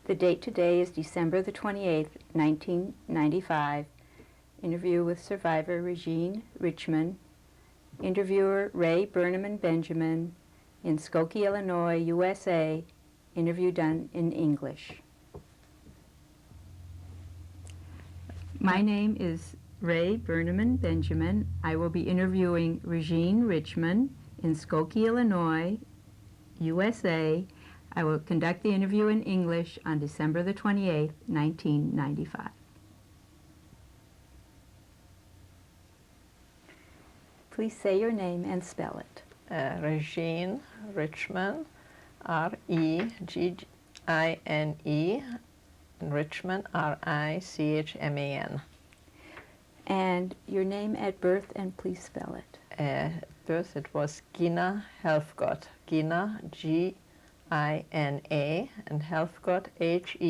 The date today is December the 28th, 1995. Interview with survivor Reggie Richman. Interviewer Ray Burnham Benjamin in Skokie, Illinois, USA. Interview done in English. My name is Ray Burnham Benjamin. I will be interviewing Reggie Richman in Skokie, Illinois, USA. I will conduct the interview in English on December the 28th, 1995. Please say your name and spell it. Reggie Richman, R-E-G-I-N-E, and Richman, R-I-C-H-M-A-N. And your name at birth, and please spell it. At birth it was Gina Helfgott. Gina, G-I-N-A, and Helfgott, H-E-L-F-G-O-T-T.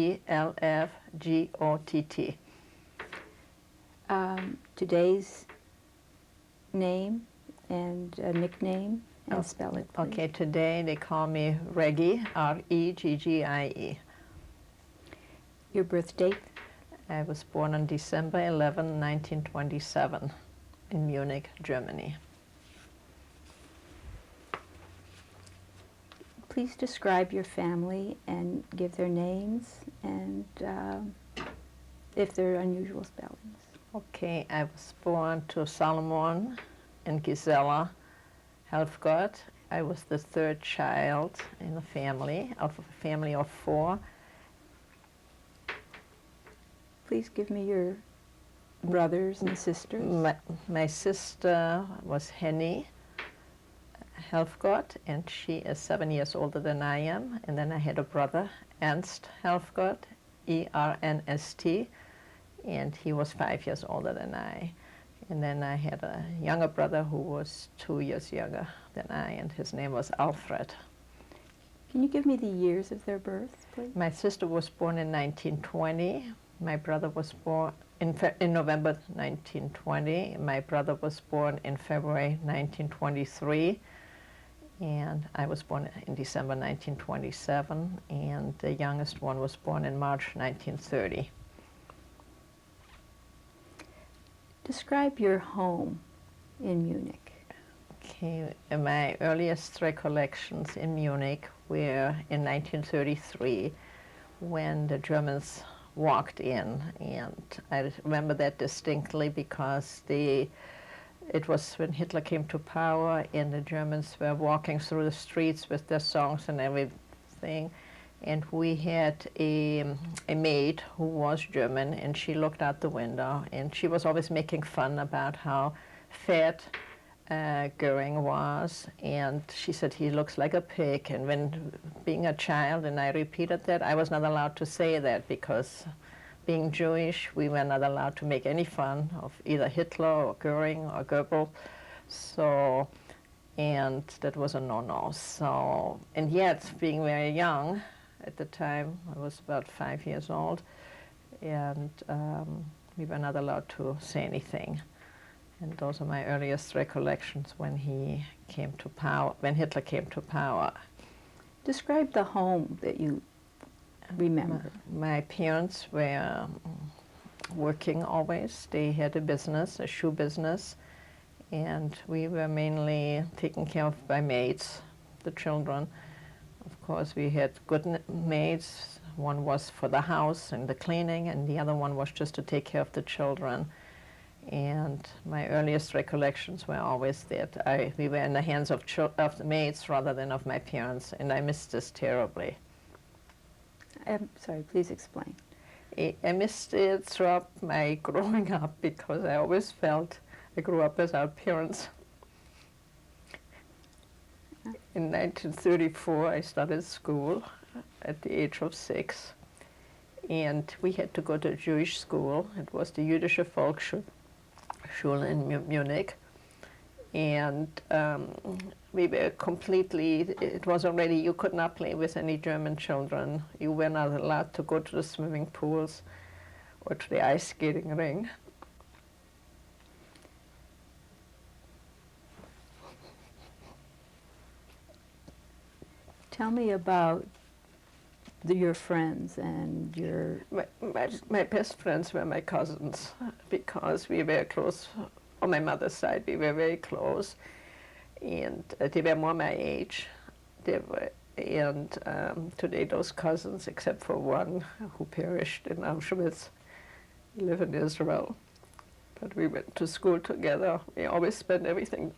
Today's name and nickname, and spell it, please. Okay, today they call me Reggie, R-E-G-G-I-E. Your birth date? I was born on December 11, 1927, in Munich, Germany. Please describe your family and give their names and if they're unusual spellings. Okay, I was born to Solomon and Gisela Helfgott. I was the third child in a family of four. Please give me your brothers and sisters. My sister was Henny Helfgott, and she is 7 years older than I am. And then I had a brother, Ernst Helfgott, E-R-N-S-T, and he was 5 years older than I. And then I had a younger brother who was 2 years younger than I, and his name was Alfred. Can you give me the years of their birth, please? My sister was born in 1920. My brother was born in November 1920. My brother was born in February 1923. And I was born in December 1927. And the youngest one was born in March 1930. Describe your home in Munich. Okay, my earliest recollections in Munich were in 1933 when the Germans walked in, and I remember that distinctly because it was when Hitler came to power and the Germans were walking through the streets with their songs and everything, and we had a maid who was German, and she looked out the window and she was always making fun about how fat Goering was, and she said he looks like a pig. And when being a child, and I repeated that, I was not allowed to say that because being Jewish, we were not allowed to make any fun of either Hitler or Goering or Goebbels. So, and that was a no-no. So, and yet, being very young at the time, I was about 5 years old, and we were not allowed to say anything. And those are my earliest recollections when he came to power, when Hitler came to power. Describe the home that you remember. My parents were working always. They had a business, a shoe business, and we were mainly taken care of by maids, the children. Of course, we had good maids. One was for the house and the cleaning, and the other one was just to take care of the children. And my earliest recollections were always that we were in the hands of the maids rather than of my parents, and I missed this terribly. I'm sorry, please explain. I missed it throughout my growing up because I always felt I grew up without parents. In 1934, I started school at the age of 6, and we had to go to a Jewish school. It was the Jüdische Volksschule in Munich, and we were completely, it was already, you could not play with any German children. You were not allowed to go to the swimming pools or to the ice skating ring. Tell me about your friends and your... My best friends were my cousins because we were close. On my mother's side, we were very close, and they were more my age. Today those cousins, except for one who perished in Auschwitz, live in Israel. But we went to school together. We always spent everything.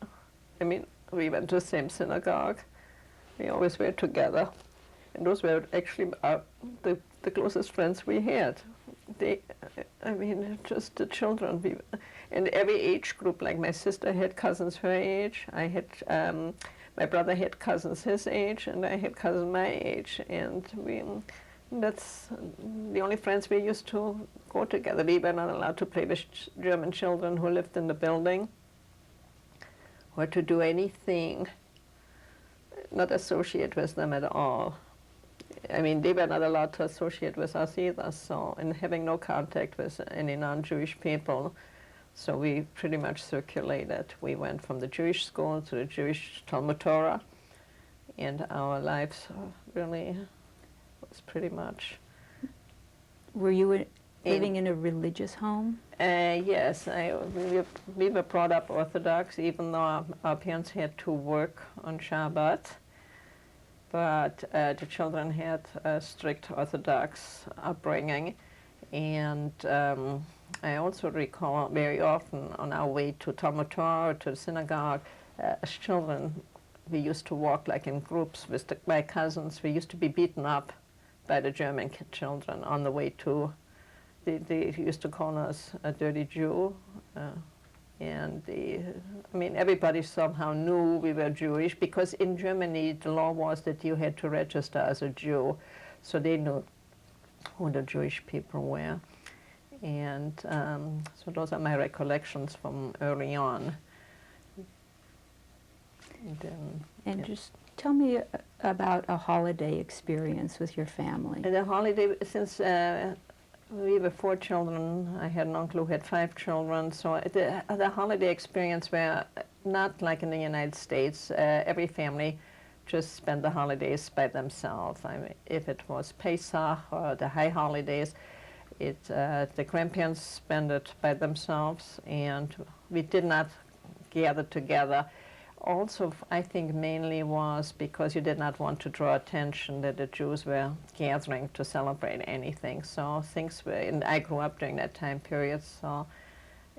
I mean, we went to the same synagogue. We always were together. And those were actually the closest friends we had. Just the children. And every age group, like my sister had cousins her age. My brother had cousins his age, and I had cousins my age. And that's the only friends we used to go together. We were not allowed to play with German children who lived in the building or to do anything, not associate with them at all. I mean, they were not allowed to associate with us either, so, and having no contact with any non-Jewish people. So we pretty much circulated. We went from the Jewish school to the Jewish Talmud Torah, and our lives really was pretty much... Were you living in a religious home? Yes, we were brought up Orthodox, even though our parents had to work on Shabbat. But the children had a strict Orthodox upbringing, and I also recall very often on our way to Talmud Torah or to the synagogue, as children, we used to walk like in groups with my cousins. We used to be beaten up by the German children on the way to. They used to call us a dirty Jew. Everybody somehow knew we were Jewish, because in Germany the law was that you had to register as a Jew, so they knew who the Jewish people were. And so those are my recollections from early on. And just tell me about a holiday experience with your family. The holiday, since we were 4 children. I had an uncle who had 5 children. So the holiday experience were not like in the United States. Every family just spent the holidays by themselves. I mean, if it was Pesach or the high holidays, the grandparents spent it by themselves, and we did not gather together. Also, I think mainly was because you did not want to draw attention that the Jews were gathering to celebrate anything. So things were, and I grew up during that time period, so,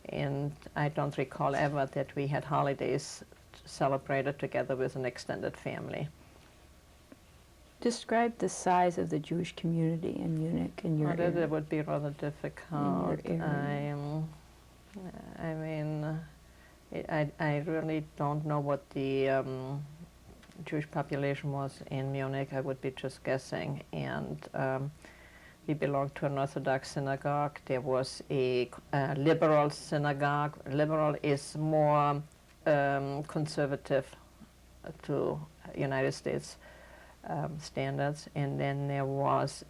and I don't recall ever that we had holidays celebrated together with an extended family. Describe the size of the Jewish community in Munich in your area. That would be rather difficult. I really don't know what the Jewish population was in Munich. I would be just guessing. And we belonged to an Orthodox synagogue. There was a liberal synagogue. Liberal is more conservative to United States standards. And then there was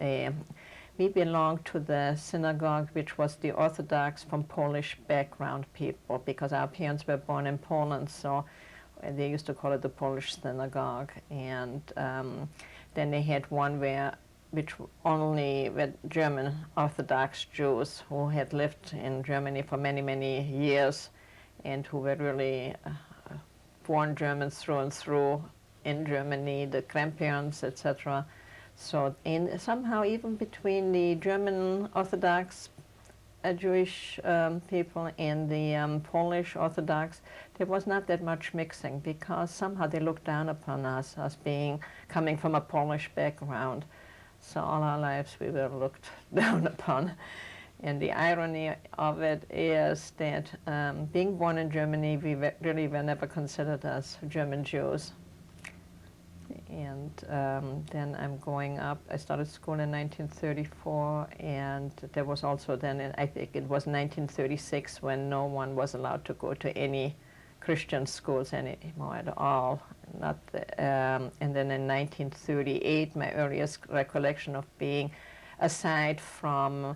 we belonged to the synagogue, which was the Orthodox from Polish background people, because our parents were born in Poland, so they used to call it the Polish synagogue. And then they had one which only were German Orthodox Jews who had lived in Germany for many, many years, and who were really born Germans through and through in Germany, the grandparents, etc. So somehow even between the German Orthodox Jewish people and the Polish Orthodox, there was not that much mixing, because somehow they looked down upon us as coming from a Polish background. So all our lives we were looked down upon. And the irony of it is that being born in Germany, we really were never considered as German Jews. And then I'm going up. I started school in 1934, and there was also then, I think it was 1936, when no one was allowed to go to any Christian schools anymore at all. And then in 1938, my earliest recollection of being, aside from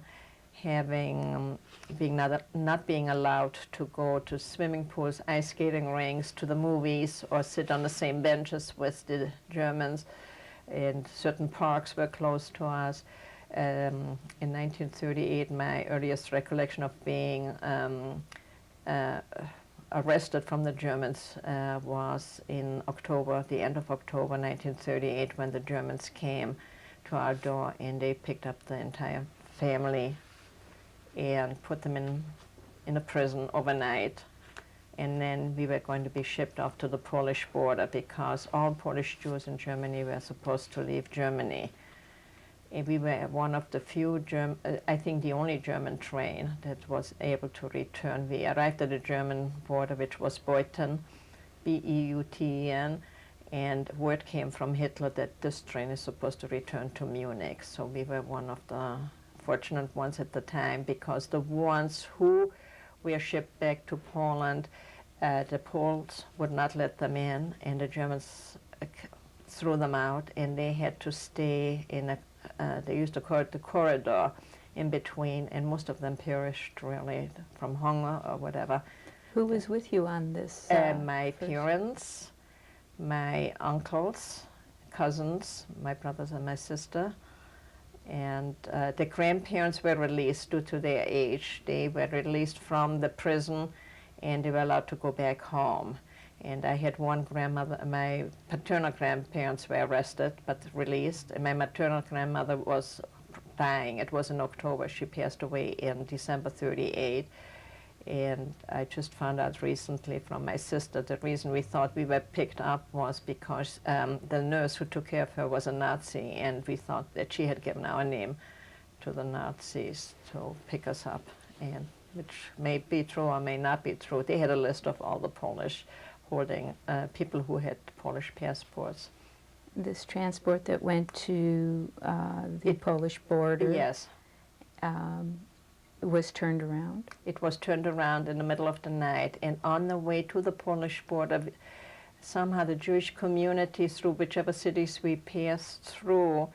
not being allowed to go to swimming pools, ice skating rinks, to the movies, or sit on the same benches with the Germans, and certain parks were close to us. In 1938, my earliest recollection of being arrested from the Germans was in October, the end of October 1938, when the Germans came to our door and they picked up the entire family and put them in a prison overnight. And then we were going to be shipped off to the Polish border because all Polish Jews in Germany were supposed to leave Germany. And we were one of the few, I think the only German train that was able to return. We arrived at the German border, which was Beuthen, B-E-U-T-E-N, and word came from Hitler that this train is supposed to return to Munich. So we were one of the fortunate ones at the time, because the ones who were shipped back to Poland, the Poles would not let them in, and the Germans threw them out, and they had to stay in a they used to call it the corridor in between, and most of them perished really from hunger or whatever. Who was with you on this? My parents, my uncles, cousins, my brothers and my sister, and the grandparents were released due to their age. They were released from the prison and they were allowed to go back home. And I had one grandmother, my paternal grandparents were arrested but released, and my maternal grandmother was dying. It was in October. She passed away in December 38. And I just found out recently from my sister the reason we thought we were picked up was because the nurse who took care of her was a Nazi, and we thought that she had given our name to the Nazis to pick us up, and which may be true or may not be true. They had a list of all the Polish holding people who had Polish passports. This transport that went to the Polish border? Yes. Was turned around? It was turned around in the middle of the night, and on the way to the Polish border, somehow the Jewish community, through whichever cities we passed through,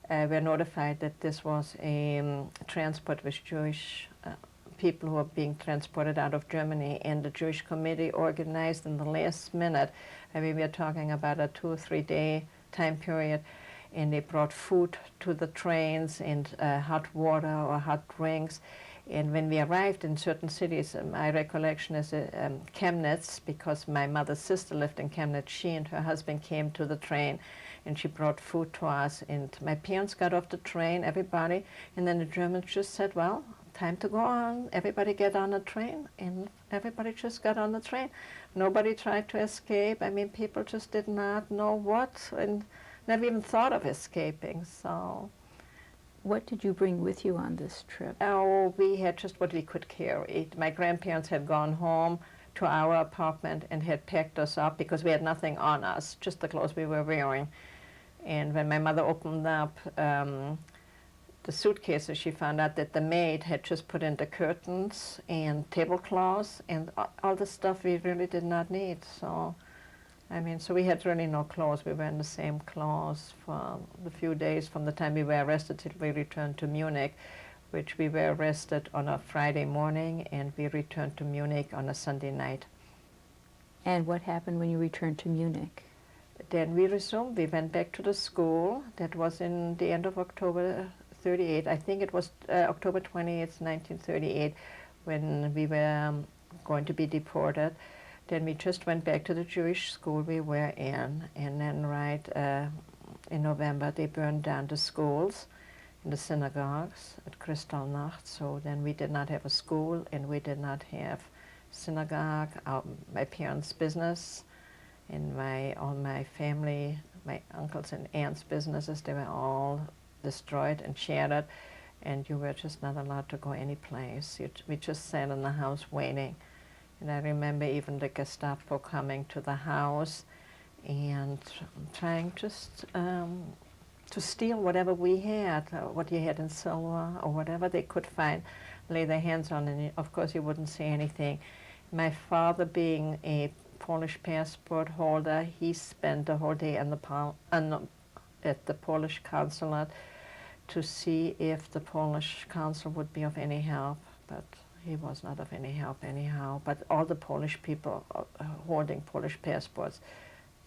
were notified that this was a transport with Jewish people who were being transported out of Germany, and the Jewish committee organized in the last minute. I mean, we are talking about a 2 or 3 day time period, and they brought food to the trains and hot water or hot drinks. And when we arrived in certain cities, my recollection is Chemnitz, because my mother's sister lived in Chemnitz. She and her husband came to the train, and she brought food to us. And my parents got off the train, everybody, and then the Germans just said, well, time to go on. Everybody get on the train, and everybody just got on the train. Nobody tried to escape. I mean, people just did not know what, and never even thought of escaping, so. What did you bring with you on this trip? Oh, we had just what we could carry. My grandparents had gone home to our apartment and had packed us up because we had nothing on us, just the clothes we were wearing. And when my mother opened up the suitcases, she found out that the maid had just put in the curtains and tablecloths and all the stuff we really did not need. So, I mean, so we had really no clothes. We were in the same clothes for the few days from the time we were arrested till we returned to Munich, which we were arrested on a Friday morning, and we returned to Munich on a Sunday night. And what happened when you returned to Munich? Then we resumed. We went back to the school. That was in the end of October 38. I think it was October 20th, 1938, when we were going to be deported. Then we just went back to the Jewish school we were in, and then in November they burned down the schools and the synagogues at Kristallnacht. So then we did not have a school, and we did not have synagogue. My parents' business and all my family, my uncles and aunts' businesses, they were all destroyed and shattered, and you were just not allowed to go any place. We just sat in the house waiting. And I remember even the Gestapo coming to the house and trying just to steal whatever we had, what you had in silver or whatever they could find, lay their hands on, and of course you wouldn't say anything. My father, being a Polish passport holder, he spent the whole day at the Polish consulate to see if the Polish consul would be of any help, but he was not of any help anyhow. But all the Polish people holding Polish passports,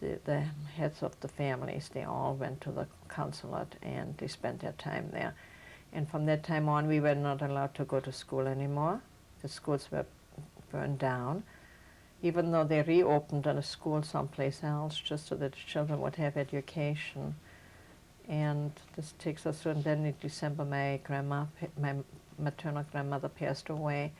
the heads of the families, they all went to the consulate and they spent their time there. And from that time on, we were not allowed to go to school anymore. The schools were burned down, even though they reopened a school someplace else just so that the children would have education. And this takes us through, and then in December my maternal grandmother passed away.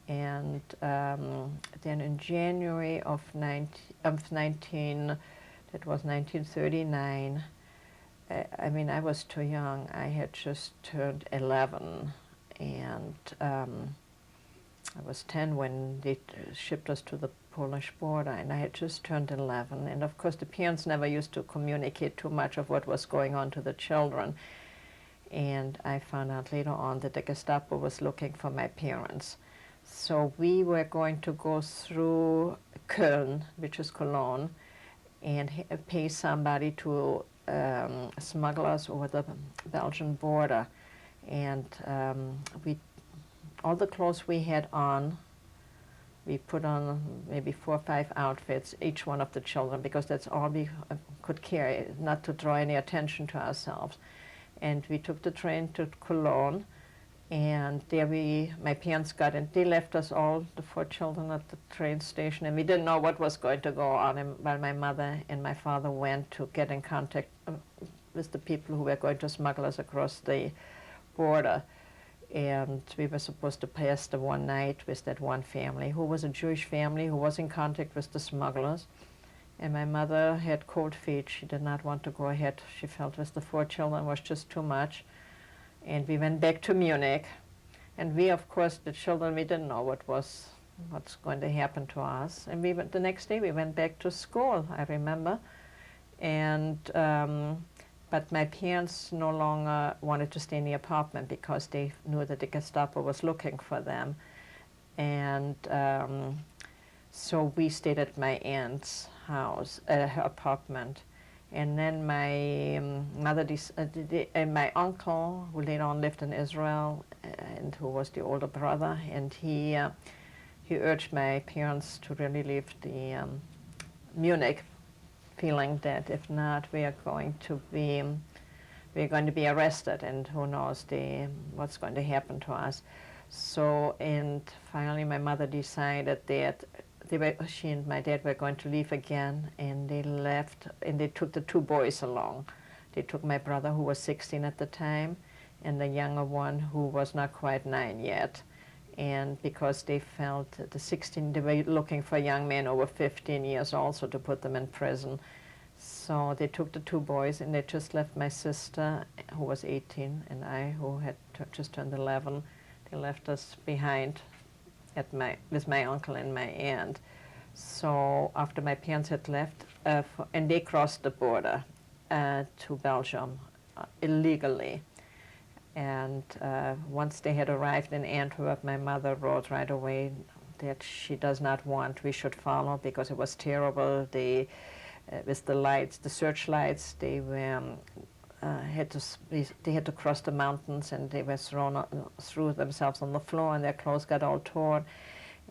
And then in January of 1939, I mean, I was too young. I had just turned 11, and I was 10 when they shipped us to the Polish border, and I had just turned 11. And of course, the parents never used to communicate too much of what was going on to the children. And I found out later on that the Gestapo was looking for my parents. So we were going to go through Köln, which is Cologne, and pay somebody to smuggle us over the Belgian border. And all the clothes we had on, we put on maybe 4 or 5 outfits, each one of the children, because that's all we could carry, not to draw any attention to ourselves. And we took the train to Cologne, and there my parents got in. They left us all, the 4 children, at the train station, and we didn't know what was going to go on. And while my mother and my father went to get in contact with the people who were going to smuggle us across the border. And we were supposed to pass the one night with that one family, who was a Jewish family who was in contact with the smugglers. And my mother had cold feet. She did not want to go ahead. She felt with the 4 children was just too much. And we went back to Munich. And we, of course, the children, we didn't know what's going to happen to us. And the next day we went back to school, I remember. And but my parents no longer wanted to stay in the apartment because they knew that the Gestapo was looking for them. And so we stayed at my aunt's house, her apartment. And then my my uncle, who later on lived in Israel, and who was the older brother, and he urged my parents to really leave the Munich, feeling that if not, we are going to be arrested, and who knows what's going to happen to us. So, and finally, my mother decided that she and my dad were going to leave again, and they left, and they took the 2 boys along. They took my brother, who was 16 at the time, and the younger one, who was not quite 9 yet. And because they felt that they were looking for young men over 15 years also to put them in prison. So they took the 2 boys, and they just left my sister, who was 18, and I, who had just turned 11. They left us behind with my uncle and my aunt. So after my parents had left, and they crossed the border to Belgium illegally. And once they had arrived in Antwerp, my mother wrote right away that she does not want we should follow, because it was terrible. With the lights, the searchlights, they had to cross the mountains, and they were threw themselves on the floor, and their clothes got all torn.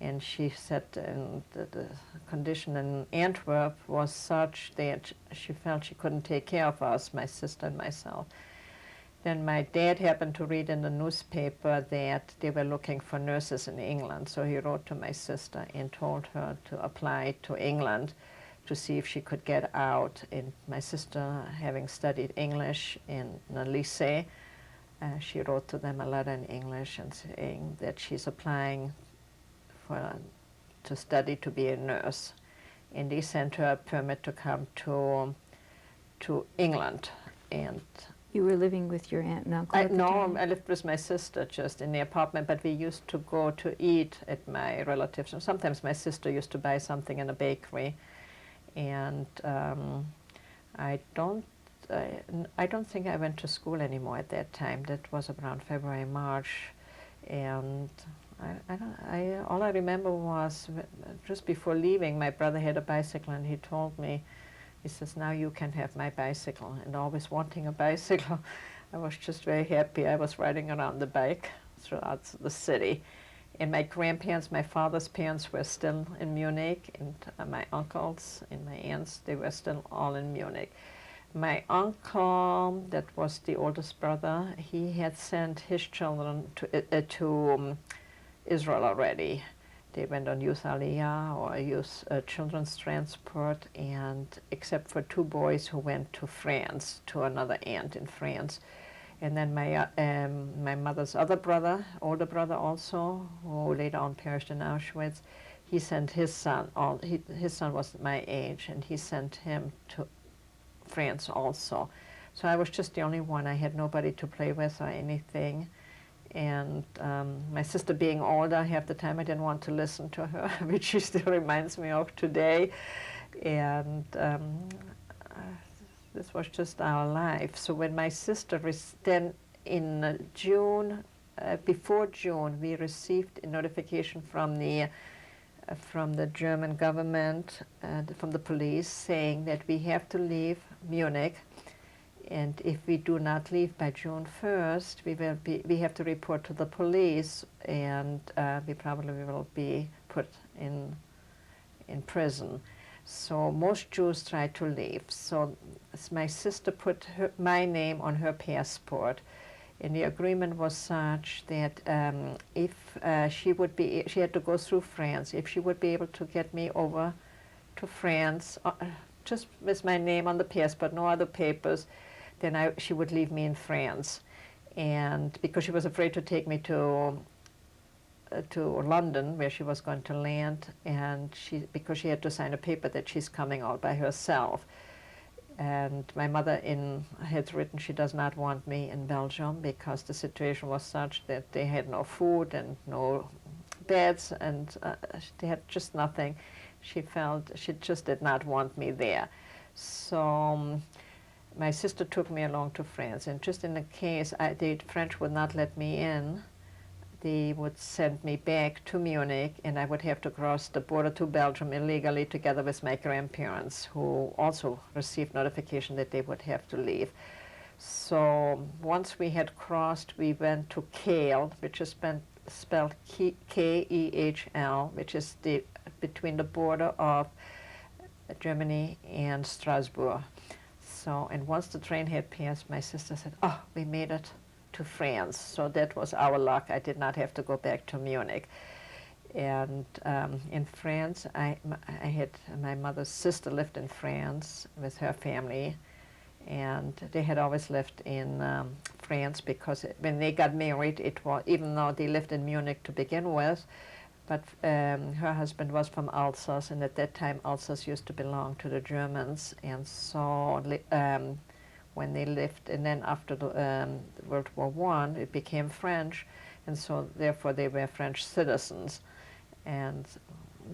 And she said the condition in Antwerp was such that she felt she couldn't take care of us, my sister and myself. Then my dad happened to read in the newspaper that they were looking for nurses in England, so he wrote to my sister and told her to apply to England to see if she could get out. And my sister, having studied English in a lycée, she wrote to them a letter in English and saying that she's applying to study to be a nurse. And they sent her a permit to come to England. And You were living with your aunt and uncle at the time? I lived with my sister just in the apartment, but we used to go to eat at my relatives. And sometimes my sister used to buy something in a bakery. And I don't think I went to school anymore at that time. That was around February, March. And all I remember was just before leaving, my brother had a bicycle, and he told me, he says, now you can have my bicycle. And always wanting a bicycle, I was just very happy. I was riding around the bike throughout the city. And my grandparents, my father's parents were still in Munich, and my uncles and my aunts, they were still all in Munich. My uncle, that was the oldest brother, he had sent his children to Israel already. They went on youth aliyah or youth children's transport, and except for two boys who went to France, to another aunt in France. And then my mother's other brother, older brother also, who later on perished in Auschwitz, he sent his son, his son was my age, and he sent him to France also. So I was just the only one. I had nobody to play with or anything. And my sister being older, half the time I didn't want to listen to her, which she still reminds me of today. And this was just our life. So when my sister, then in June, before June, we received a notification from the German government and from the police saying that we have to leave Munich, and if we do not leave by June 1st, we have to report to the police, and we probably will be put in prison. So most Jews try to leave. So my sister put my name on her passport, and the agreement was such that if she had to go through France. If she would be able to get me over to France, just with my name on the passport, no other papers, then she would leave me in France. And because she was afraid to take me to London, where she was going to land, and because she had to sign a paper that she's coming out by herself. And my mother had written she does not want me in Belgium because the situation was such that they had no food and no beds, and they had just nothing. She felt she just did not want me there. So my sister took me along to France, and just in the case the French would not let me in, they would send me back to Munich, and I would have to cross the border to Belgium illegally together with my grandparents, who also received notification that they would have to leave. So once we had crossed, we went to Kehl, which is spelled K-E-H-L, which is between the border of Germany and Strasbourg. So, and once the train had passed, my sister said, "Oh, we made it to France." So that was our luck. I did not have to go back to Munich. And in France, I had my mother's sister lived in France with her family, and they had always lived in France because when they got married, it was, even though they lived in Munich to begin with, but her husband was from Alsace, and at that time Alsace used to belong to the Germans, and so when they lived, and then after the World War I, it became French, and so therefore they were French citizens.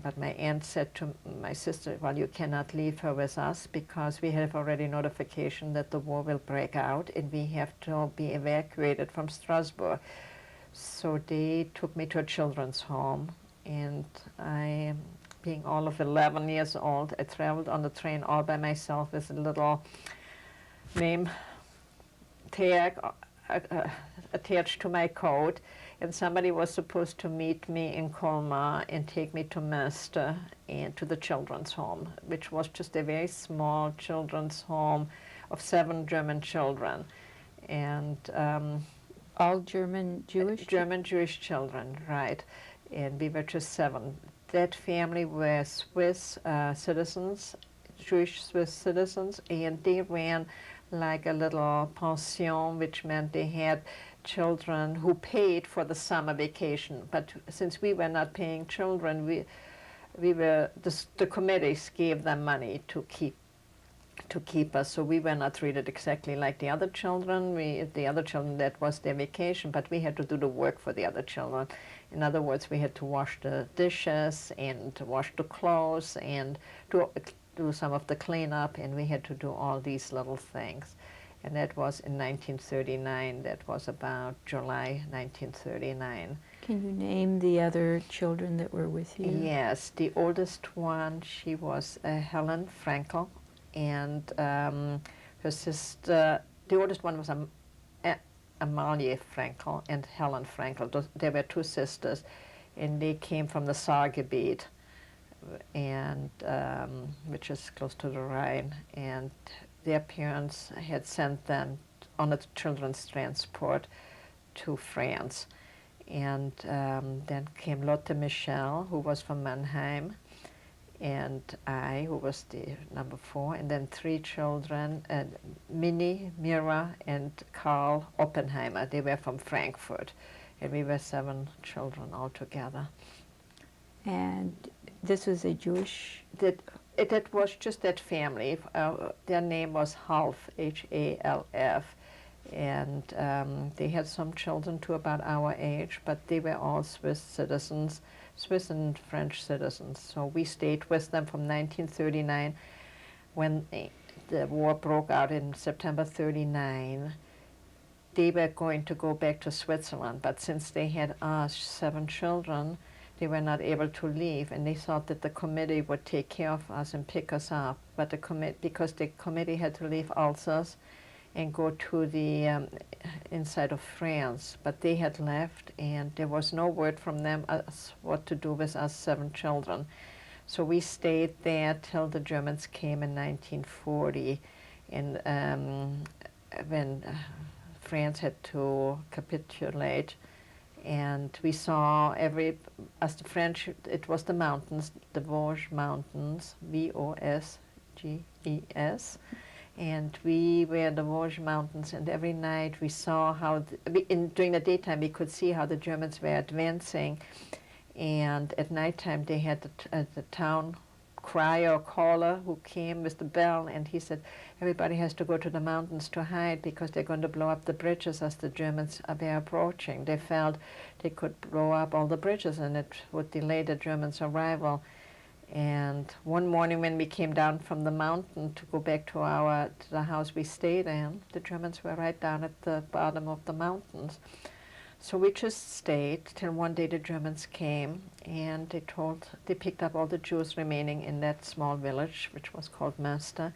But my aunt said to my sister, "Well, you cannot leave her with us because we have already notification that the war will break out and we have to be evacuated from Strasbourg." So they took me to a children's home, and I, being all of 11 years old, I traveled on the train all by myself with a little name tag attached to my coat, and somebody was supposed to meet me in Colmar and take me to Münster and to the children's home, which was just a very small children's home of 7 German children. And all German Jewish? German Jewish children, right. And we were just 7. That family were Swiss citizens, Jewish Swiss citizens, and they ran like a little pension, which meant they had children who paid for the summer vacation. But since we were not paying children, the committees gave them money to keep us, so we were not treated exactly like the other children. The other children, that was their vacation, but we had to do the work for the other children. In other words, we had to wash the dishes and to wash the clothes and do some of the cleanup, and we had to do all these little things. And that was in 1939. That was about July 1939. Can you name the other children that were with you? Yes, the oldest one, she was Helen Frankel, and her sister, the oldest one was Amalie Frankel and Helen Frankel. There were 2 sisters, and they came from the Saargebiet, and which is close to the Rhine, and their parents had sent them on a children's transport to France. And then came Lotte Michel, who was from Mannheim, and I, who was the number 4, and then 3 children, Minnie, Mira, and Karl Oppenheimer. They were from Frankfurt, and we were 7 children altogether. And this was a Jewish... That was just that family. Their name was Half, Half, and they had some children to about our age, but they were all Swiss citizens, Swiss and French citizens. So we stayed with them from 1939. When the war broke out in September 39, they were going to go back to Switzerland, but since they had us 7 children, they were not able to leave, and they thought that the committee would take care of us and pick us up. But because the committee had to leave Alsace and go to the inside of France, but they had left, and there was no word from them as what to do with us 7 children. So we stayed there till the Germans came in 1940, and when France had to capitulate. And we saw as the French, it was the mountains, the Vosges Mountains, Vosges, and we were in the Vosges Mountains, and every night we saw how, during the daytime we could see how the Germans were advancing, and at nighttime they had the town crier or caller who came with the bell, and he said, everybody has to go to the mountains to hide because they're going to blow up the bridges as the Germans were approaching. They felt they could blow up all the bridges and it would delay the Germans' arrival. And one morning when we came down from the mountain to go back to the house we stayed in, the Germans were right down at the bottom of the mountains. So we just stayed till one day the Germans came, and they picked up all the Jews remaining in that small village, which was called Mester,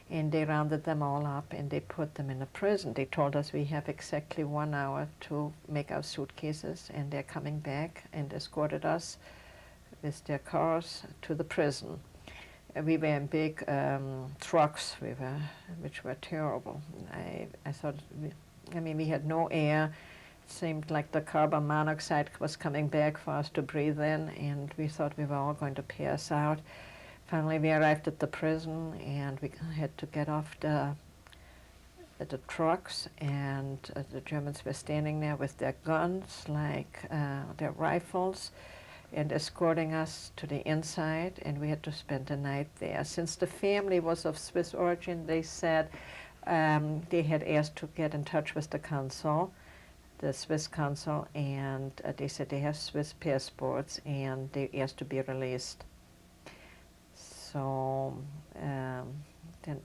and they rounded them all up and they put them in a prison. They told us we have exactly 1 hour to make our suitcases, and they're coming back, and escorted us with their cars to the prison. We were in big trucks, which were terrible. I thought, we had no air. It seemed like the carbon monoxide was coming back for us to breathe in, and we thought we were all going to pass out. Finally, we arrived at the prison, and we had to get off the trucks, and the Germans were standing there with their guns, their rifles, and escorting us to the inside, and we had to spend the night there. Since the family was of Swiss origin, they said they had asked to get in touch with the consul, the Swiss consul, and they said they have Swiss passports, and they asked to be released. So then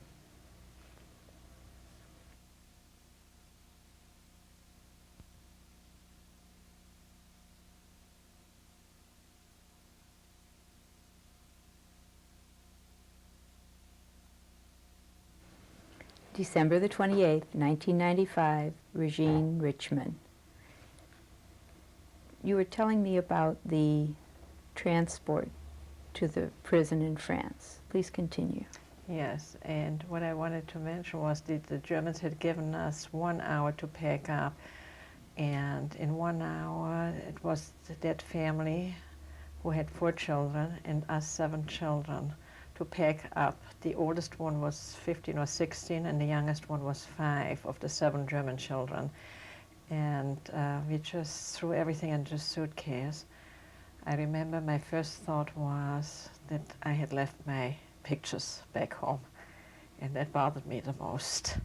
December the 28th, 1995, Regine, Richman. You were telling me about the transport to the prison in France. Please continue. Yes, and what I wanted to mention was the Germans had given us 1 hour to pack up, and in 1 hour it was that family who had 4 children and us 7 children to pack up. The oldest one was 15 or 16, and the youngest one was 5 of the 7 German children. And we just threw everything into a suitcase. I remember my first thought was that I had left my pictures back home, and that bothered me the most.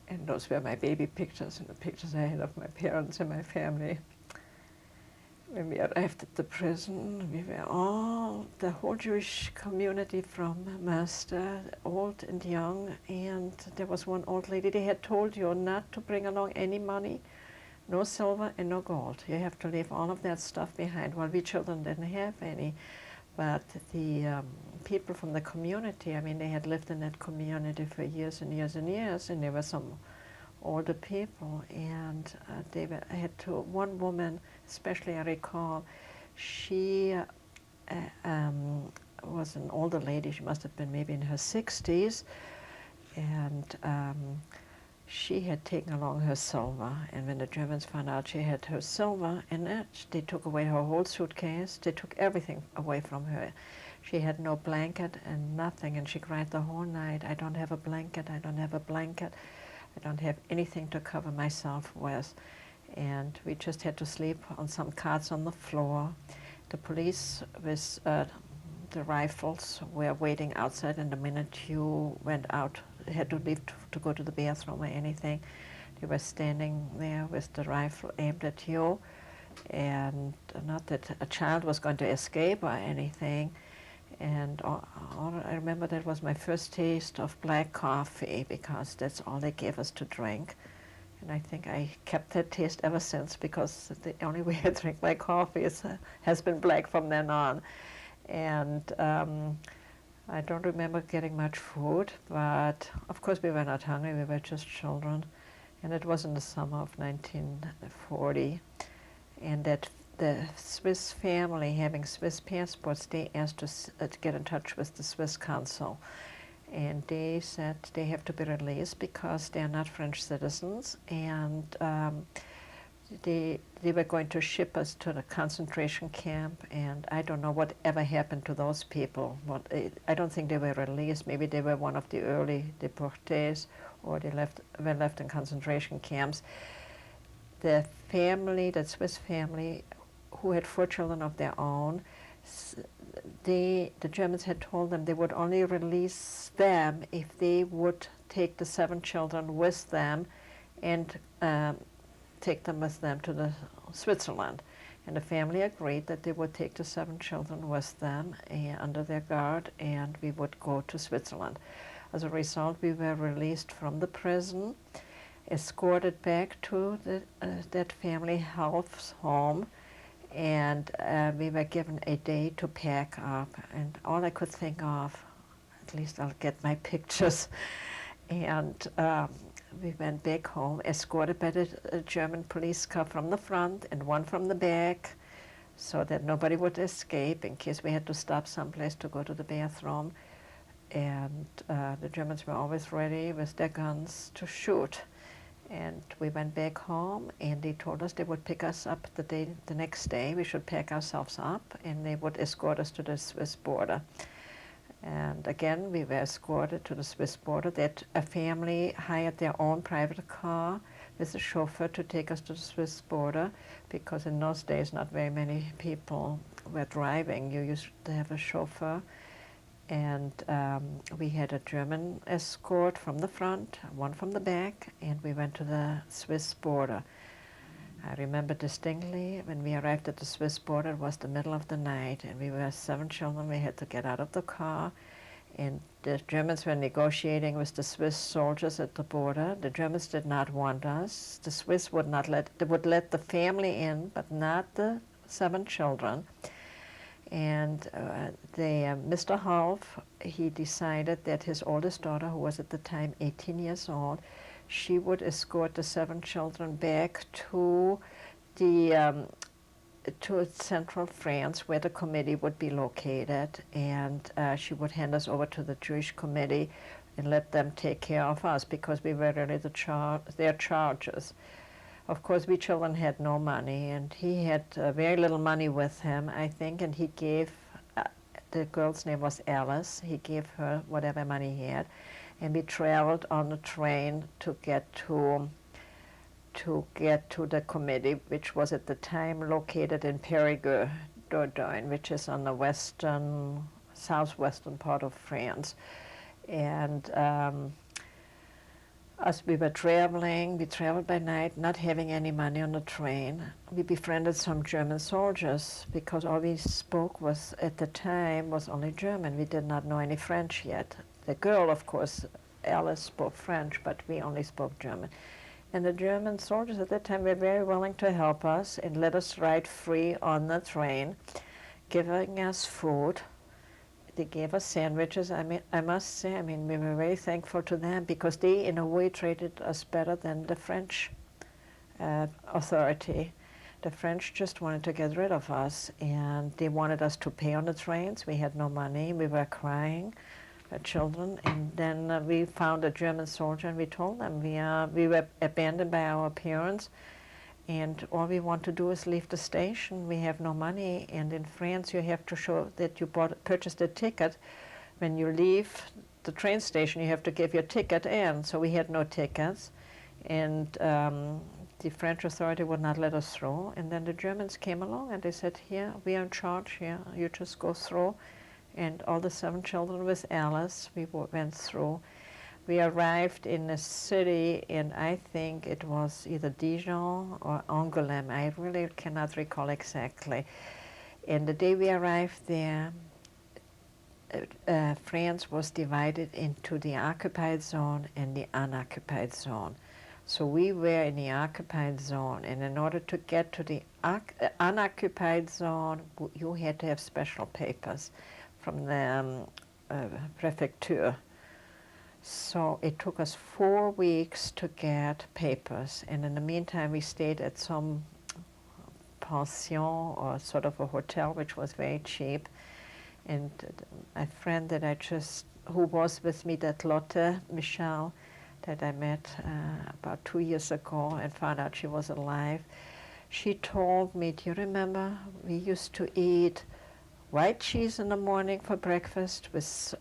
And those were my baby pictures and the pictures I had of my parents and my family. When we arrived at the prison, we were all, the whole Jewish community from Münster, old and young, and there was one old lady, they had told you not to bring along any money, no silver and no gold. You have to leave all of that stuff behind. Well, we children didn't have any, but the people from the community, they had lived in that community for years and years and years, and there were some older people, and I had to, one woman, especially I recall, She was an older lady. She must have been maybe in her 60s, and she had taken along her silver. And when the Germans found out she had her silver in it, they took away her whole suitcase. They took everything away from her. She had no blanket and nothing, and she cried the whole night, "I don't have a blanket, I don't have a blanket, I don't have anything to cover myself with." And we just had to sleep on some carts on the floor. The police with the rifles were waiting outside, and the minute you went out, had to leave to go to the bathroom or anything, they were standing there with the rifle aimed at you. And not that a child was going to escape or anything. And all I remember, that was my first taste of black coffee, because that's all they gave us to drink. And I think I kept that taste ever since, because the only way I drink my coffee has been black from then on. And I don't remember getting much food, but of course we were not hungry, we were just children. And it was in the summer of 1940. And that the Swiss family, having Swiss passports, they asked us to get in touch with the Swiss consul. And they said they have to be released because they are not French citizens, and they were going to ship us to the concentration camp. And I don't know whatever happened to those people. I don't think they were released. Maybe they were one of the early deportees, or they were left in concentration camps. The family, the Swiss family, who had 4 children of their own, the Germans had told them they would only release them if they would take the 7 children with them and take them with them to Switzerland. And the family agreed that they would take the 7 children with them under their guard, and we would go to Switzerland. As a result, we were released from the prison, escorted back to that family health's home, and we were given a day to pack up. And all I could think of, at least I'll get my pictures, and we went back home, escorted by the German police car from the front and one from the back, so that nobody would escape in case we had to stop someplace to go to the bathroom. And the Germans were always ready with their guns to shoot. And we went back home, and they told us they would pick us up the next day. We should pack ourselves up, and they would escort us to the Swiss border. And again, we were escorted to the Swiss border. That a family hired their own private car with a chauffeur to take us to the Swiss border, because in those days not very many people were driving. You used to have a chauffeur. And we had a German escort from the front, one from the back, and we went to the Swiss border. I remember distinctly when we arrived at the Swiss border, it was the middle of the night, and we were 7 children. We had to get out of the car, and the Germans were negotiating with the Swiss soldiers at the border. The Germans did not want us. The Swiss would let the family in, but not the 7 children. And Mr. Half, he decided that his oldest daughter, who was at the time 18 years old, she would escort the 7 children back to central France, where the committee would be located, and she would hand us over to the Jewish committee and let them take care of us, because we were really their charges. Of course, we children had no money, and he had very little money with him, I think, and he gave, the girl's name was Alice, he gave her whatever money he had, and we traveled on a train to get to the committee, which was at the time located in Périgueux, Dordogne, which is on the southwestern part of France. And as we were traveling, we traveled by night, not having any money on the train. We befriended some German soldiers, because all we spoke at the time was only German. We did not know any French yet. The girl, of course, Alice, spoke French, but we only spoke German. And the German soldiers at that time were very willing to help us and let us ride free on the train, giving us food. They gave us sandwiches. I must say, we were very thankful to them, because they, in a way, treated us better than the French authority. The French just wanted to get rid of us, and they wanted us to pay on the trains. We had no money. We were crying, children. And then we found a German soldier, and we told them we were abandoned by our parents, and all we want to do is leave the station. We have no money, and in France you have to show that you purchased a ticket. When you leave the train station, you have to give your ticket in. So we had no tickets, and the French authority would not let us through. And then the Germans came along and they said, here, we are in charge here, you just go through. And all the 7 children with Alice, we went through. We arrived in a city, and I think it was either Dijon or Angoulême. I really cannot recall exactly. And the day we arrived there, France was divided into the occupied zone and the unoccupied zone. So we were in the occupied zone, and in order to get to the unoccupied zone, you had to have special papers from the prefecture. So it took us 4 weeks to get papers, and in the meantime we stayed at some pension or sort of a hotel, which was very cheap. And a friend that who was with me, that Lotte Michel, that I met about 2 years ago and found out she was alive, she told me, do you remember we used to eat white cheese in the morning for breakfast with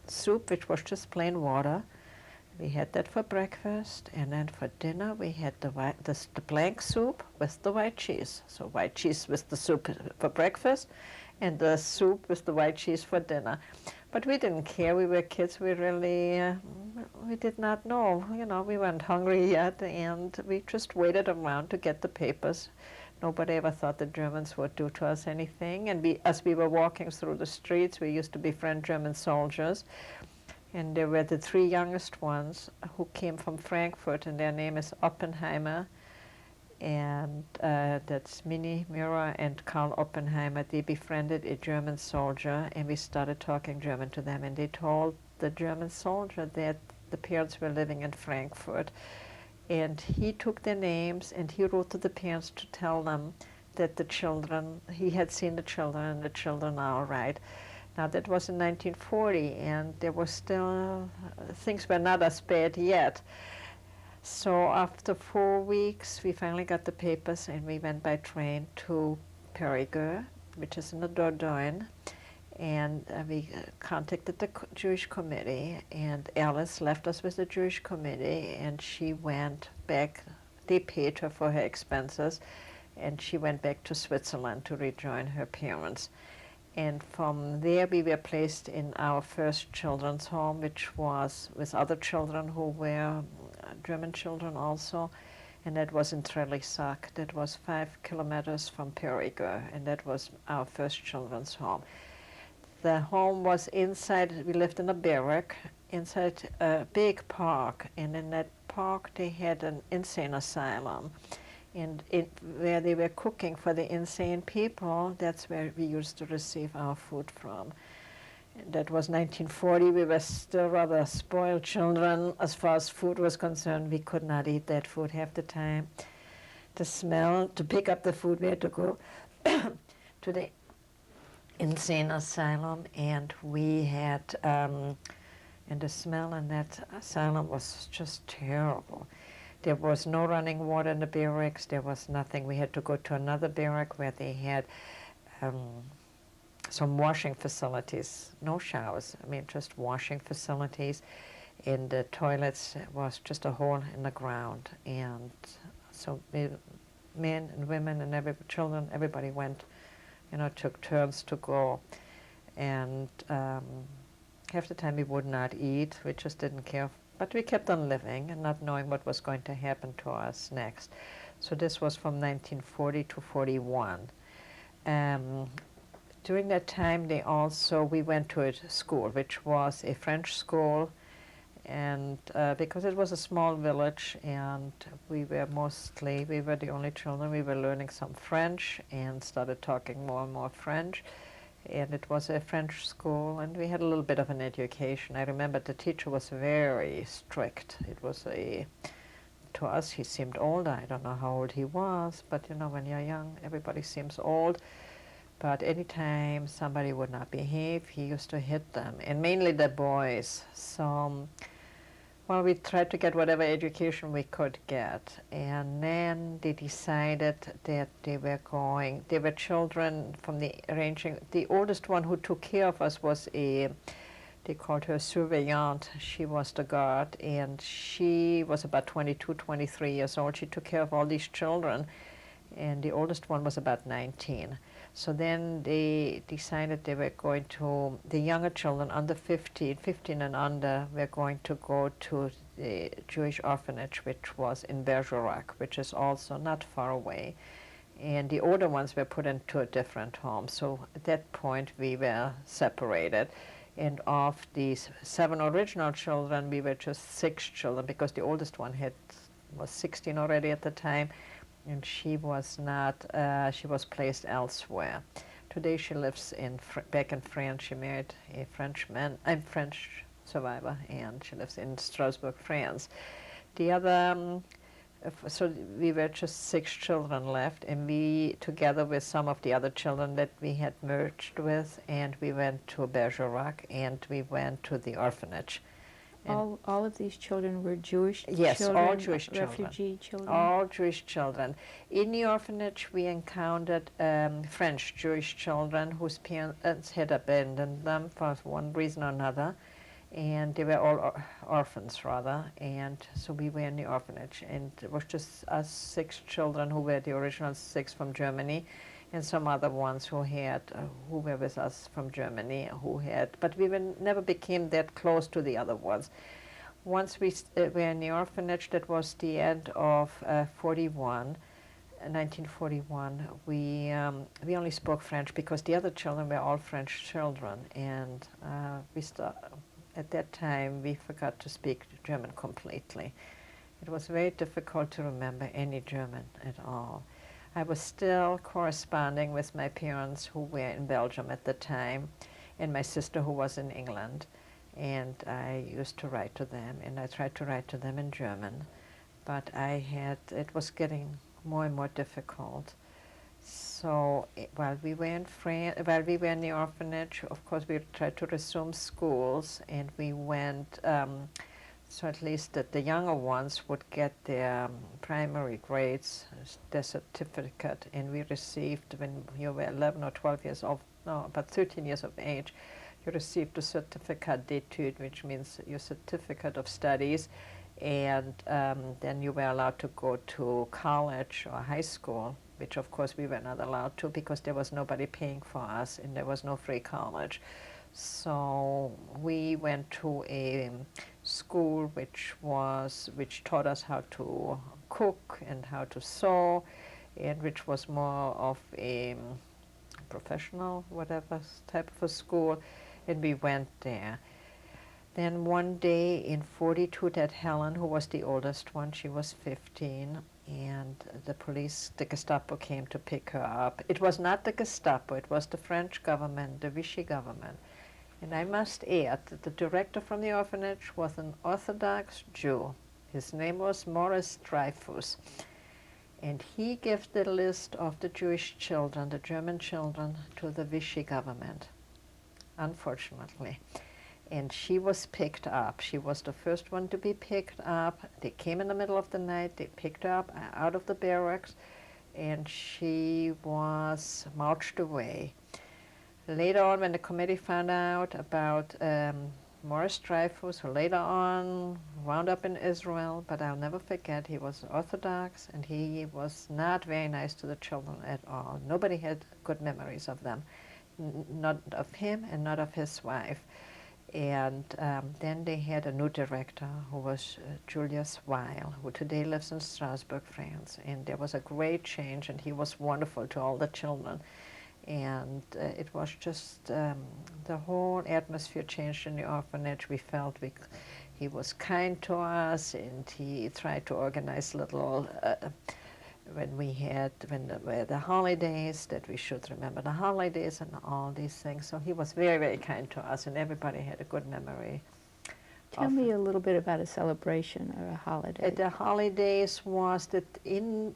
soup, which was just plain water. We had that for breakfast, and then for dinner we had the blank soup with the white cheese. So white cheese with the soup for breakfast, and the soup with the white cheese for dinner. But we didn't care. We were kids. We really, we did not know. You know, we weren't hungry yet, and we just waited around to get the papers. Nobody ever thought the Germans would do to us anything. And as we were walking through the streets, we used to befriend German soldiers. And there were the 3 youngest ones who came from Frankfurt, and their name is Oppenheimer. And that's Minnie, Mira, and Karl Oppenheimer. They befriended a German soldier, and we started talking German to them. And they told the German soldier that the parents were living in Frankfurt. And he took their names, and he wrote to the parents to tell them that the children, he had seen the children, and the children are all right. Now, that was in 1940, and there was still, things were not as bad yet. So after 4 weeks, we finally got the papers, and we went by train to Périgueux, which is in the Dordogne, and we contacted the Jewish committee, and Alice left us with the Jewish committee, and she went back. They paid her for her expenses, and she went back to Switzerland to rejoin her parents. And from there we were placed in our first children's home, which was with other children who were German children also, and that was in Trellissac. That was 5 kilometers from Périgueux, and that was our first children's home. The home was inside, we lived in a barrack, inside a big park, and in that park they had an insane asylum. And where they were cooking for the insane people, that's where we used to receive our food from. And that was 1940. We were still rather spoiled children as far as food was concerned. We could not eat that food half the time. The smell, to pick up the food, we had to go to the insane asylum, and we had, and the smell in that asylum was just terrible. There was no running water in the barracks. There was nothing. We had to go to another barrack where they had some washing facilities, no showers. I mean, just washing facilities. In the toilets was just a hole in the ground. And so men and women and children, everybody went, you know, took turns to go. And half the time we would not eat. We just didn't care. But we kept on living and not knowing what was going to happen to us next. So this was from 1940 to 41. During that time, we went to a school, which was a French school, and because it was a small village, and we were the only children, we were learning some French and started talking more and more French. And it was a French school, and we had a little bit of an education. I remember the teacher was very strict. It was a to us, he seemed older. I don't know how old he was, but you know, when you're young, everybody seems old. But anytime somebody would not behave, he used to hit them, and mainly the boys. So, well, we tried to get whatever education we could get, and then they decided that they were children from the ranging. The oldest one who took care of us was they called her surveillante. She was the guard, and she was about 22, 23 years old. She took care of all these children, and the oldest one was about 19. So then they decided they were going to, the younger children under 15 and under, were going to go to the Jewish orphanage, which was in Bergerac, which is also not far away. And the older ones were put into a different home. So at that point, we were separated. And of these 7 original children, we were just 6 children, because the oldest one was 16 already at the time, and she was not, she was placed elsewhere. Today she lives back in France. She married a Frenchman. I'm French survivor, and she lives in Strasbourg, France. The other, so we were just 6 children left, and we, together with some of the other children that we had merged with, and we went to Bergerac, and we went to the orphanage. All of these children were Jewish Yes, children? all Jewish children. Refugee children? All Jewish children. In the orphanage, we encountered French Jewish children whose parents had abandoned them for one reason or another, and they were all orphans, rather, and so we were in the orphanage, and it was just us 6 children who were the original 6 from Germany, and some other ones who were with us from Germany, but we never became that close to the other ones. Once we were in the orphanage, that was the end of 1941, we only spoke French because the other children were all French children, and at that time we forgot to speak German completely. It was very difficult to remember any German at all. I was still corresponding with my parents who were in Belgium at the time, and my sister who was in England, and I used to write to them, and I tried to write to them in German, but it was getting more and more difficult. So while we were in the orphanage, of course we tried to resume schools, and we went, so at least that the younger ones would get their primary grades, their certificate, and we received, when you were 11 or 12 years old, no, about 13 years of age, you received a certificate d'études, which means your certificate of studies, and then you were allowed to go to college or high school, which of course we were not allowed to because there was nobody paying for us and there was no free college. So we went to a school which taught us how to cook and how to sew, and which was more of a professional, whatever type of a school, and we went there. Then one day in 42, that Helen, who was the oldest one, she was 15, and the Gestapo came to pick her up. It was not the Gestapo, it was the French government, the Vichy government. And I must add that the director from the orphanage was an Orthodox Jew. His name was Maurice Dreyfus. And he gave the list of the Jewish children, the German children, to the Vichy government, unfortunately. And she was picked up. She was the first one to be picked up. They came in the middle of the night. They picked her up out of the barracks, and she was marched away. Later on, when the committee found out about Maurice Dreyfus, who later on wound up in Israel, but I'll never forget, he was Orthodox, and he was not very nice to the children at all. Nobody had good memories of them, not of him and not of his wife. And then they had a new director who was Julius Weil, who today lives in Strasbourg, France. And there was a great change, and he was wonderful to all the children. And it was just, the whole atmosphere changed in the orphanage. We felt he was kind to us, and he tried to organize little, when there were the holidays, that we should remember the holidays and all these things. So he was very, very kind to us, and everybody had a good memory Tell me a little bit about a celebration or a holiday. The holidays was that in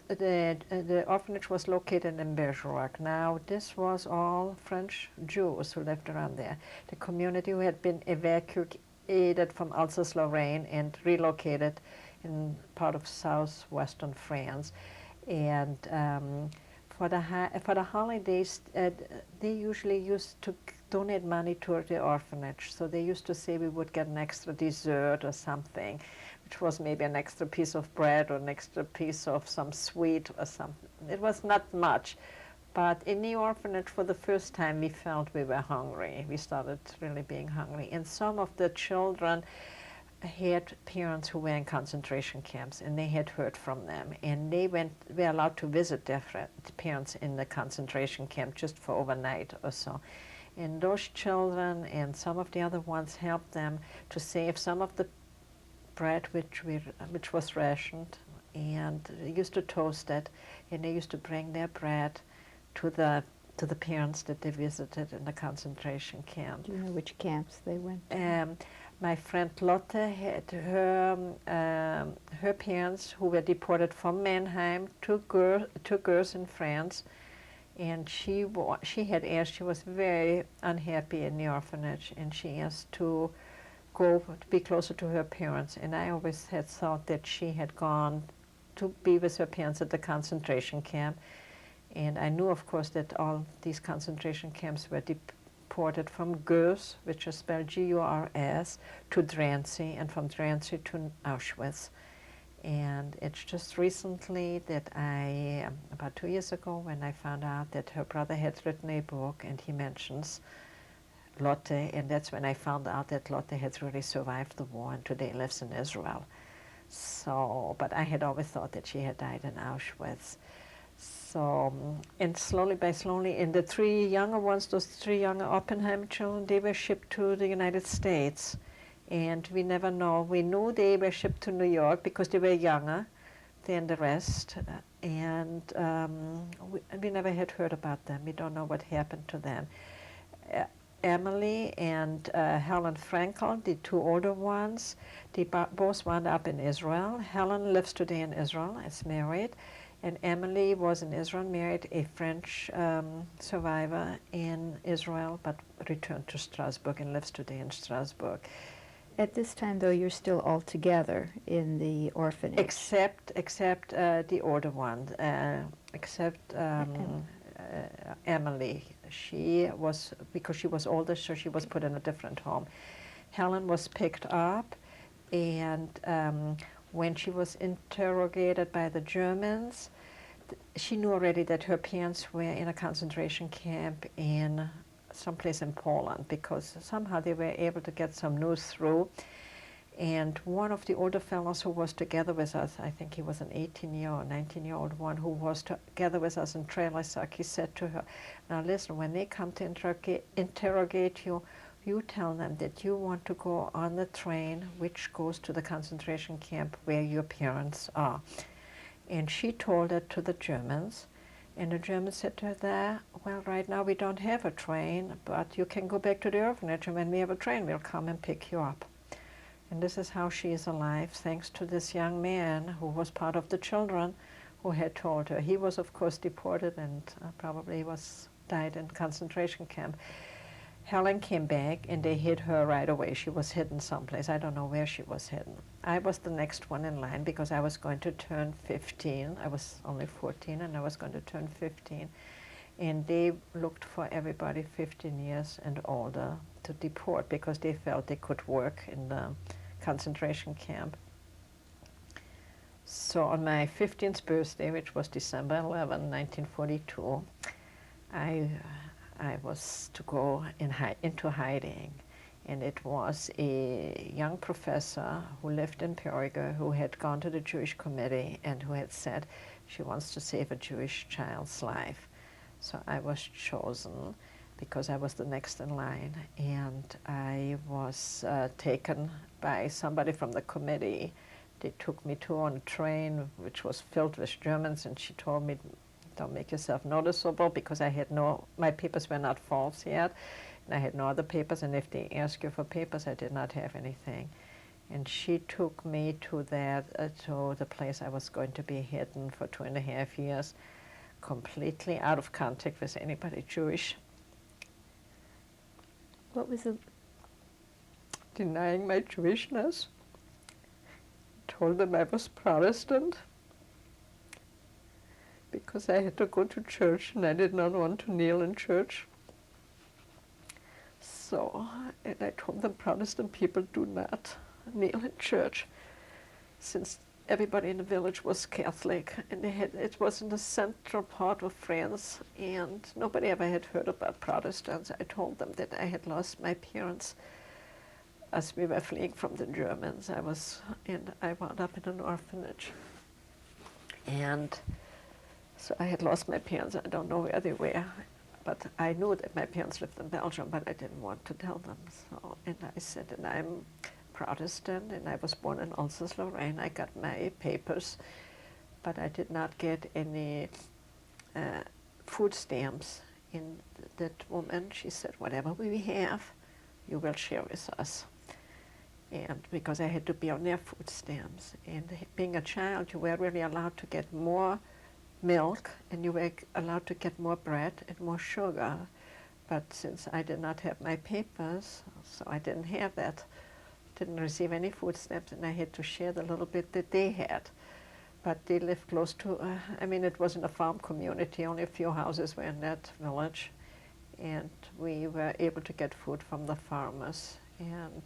the orphanage was located in Bergerac. Now this was all French Jews who lived around there. The community who had been evacuated from Alsace-Lorraine and relocated in part of southwestern France. And for the holidays, they usually used to donate money toward the orphanage. So they used to say we would get an extra dessert or something, which was maybe an extra piece of bread or an extra piece of some sweet or something. It was not much. But in the orphanage, for the first time, we felt we were hungry. We started really being hungry. And some of the children had parents who were in concentration camps, and they had heard from them. And they were allowed to visit their parents in the concentration camp just for overnight or so. And those children and some of the other ones helped them to save some of the bread which was rationed, and they used to toast it, and they used to bring their bread to the parents that they visited in the concentration camp. Do you know which camps they went to? My friend Lotte had her parents who were deported from Mannheim to Gurs in France, and she had asked, she was very unhappy in the orphanage, and she asked to go to be closer to her parents. And I always had thought that she had gone to be with her parents at the concentration camp. And I knew, of course, that all these concentration camps were deported from Gurs, which is spelled G-U-R-S, to Drancy, and from Drancy to Auschwitz. And it's just recently that about 2 years ago, when I found out that her brother had written a book, and he mentions Lotte, and that's when I found out that Lotte had really survived the war and today lives in Israel. So, but I had always thought that she had died in Auschwitz. So, and slowly by slowly, and the three younger ones, those three younger Oppenheim children, they were shipped to the United States. And we never know. We knew they were shipped to New York because they were younger than the rest. And we never had heard about them. We don't know what happened to them. Emily and Helen Frankel, the two older ones, they both wound up in Israel. Helen lives today in Israel, is married. And Emily was in Israel, married a French survivor in Israel, but returned to Strasbourg and lives today in Strasbourg. At this time, though, you're still all together in the orphanage. Except the older one, except Emily. She was, because she was older, so she was put in a different home. Helen was picked up, and when she was interrogated by the Germans, she knew already that her parents were in a concentration camp in someplace in Poland, because somehow they were able to get some news through. And one of the older fellows who was together with us, I think he was an 18-year-old, 19-year-old one, who was together with us in Trailersack, he said to her, now listen, when they come to interrogate you, you tell them that you want to go on the train which goes to the concentration camp where your parents are. And she told it to the Germans. And the Germans said to her, well, right now we don't have a train, but you can go back to the orphanage, and when we have a train, we'll come and pick you up. And this is how she is alive, thanks to this young man who was part of the children who had told her. He was, of course, deported and probably died in concentration camp. Helen came back, and they hid her right away. She was hidden someplace. I don't know where she was hidden. I was the next one in line because I was going to turn 15. I was only 14, and I was going to turn 15. And they looked for everybody 15 years and older to deport because they felt they could work in the concentration camp. So on my 15th birthday, which was December 11, 1942, I was to go into hiding. And it was a young professor who lived in Perrigo who had gone to the Jewish committee and who had said she wants to save a Jewish child's life. So I was chosen because I was the next in line, and I was taken by somebody from the committee. They took me to on a train which was filled with Germans, and she told me, don't make yourself noticeable, because my papers were not false yet. And I had no other papers, and if they asked you for papers, I did not have anything. And she took me to to the place I was going to be hidden for 2.5 years, completely out of contact with anybody Jewish. What was the... Denying my Jewishness. Told them I was Protestant because I had to go to church and I did not want to kneel in church. So, and I told them Protestant people do not kneel in church, since everybody in the village was Catholic, and it was in the central part of France, and nobody ever had heard about Protestants. I told them that I had lost my parents as we were fleeing from the Germans. I wound up in an orphanage. And so I had lost my parents. I don't know where they were, but I knew that my parents lived in Belgium, but I didn't want to tell them. So, and I said, and I'm Protestant, and I was born in Alsace-Lorraine. I got my papers, but I did not get any food stamps. And that woman, she said, whatever we have, you will share with us. And because I had to be on their food stamps. And being a child, you were really allowed to get more milk, and you were allowed to get more bread and more sugar. But since I did not have my papers, so I didn't have that, didn't receive any food stamps, and I had to share the little bit that they had. But they lived close to, I mean, it wasn't a farm community, only a few houses were in that village. And we were able to get food from the farmers. And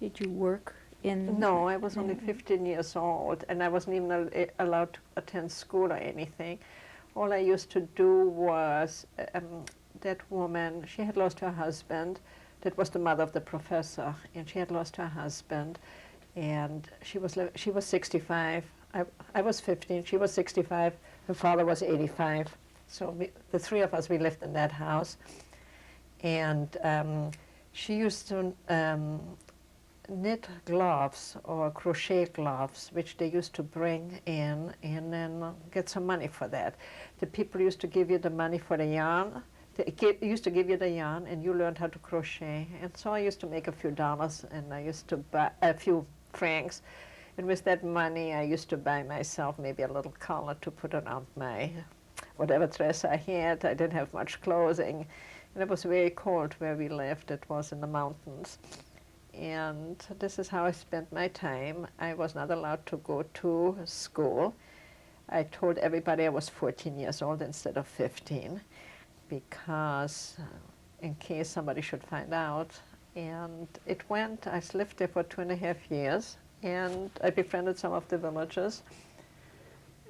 Did you work in... no, I was only 15 years old, and I wasn't even allowed to attend school or anything. All I used to do was, that woman, she had lost her husband. That was the mother of the professor, and she had lost her husband, and she was 65. I was 15, she was 65, her father was 85. So the three of us, we lived in that house. And she used to knit gloves or crochet gloves, which they used to bring in and then get some money for that. The people used to give you the money for the yarn. They used to give you the yarn, and you learned how to crochet. And so I used to make a few dollars, and I used to buy a few francs. And with that money, I used to buy myself maybe a little collar to put around my whatever dress I had. I didn't have much clothing. And it was very cold where we lived. It was in the mountains. And this is how I spent my time. I was not allowed to go to school. I told everybody I was 14 years old instead of 15, because in case somebody should find out. And it went, I lived there for 2.5 years, and I befriended some of the villagers.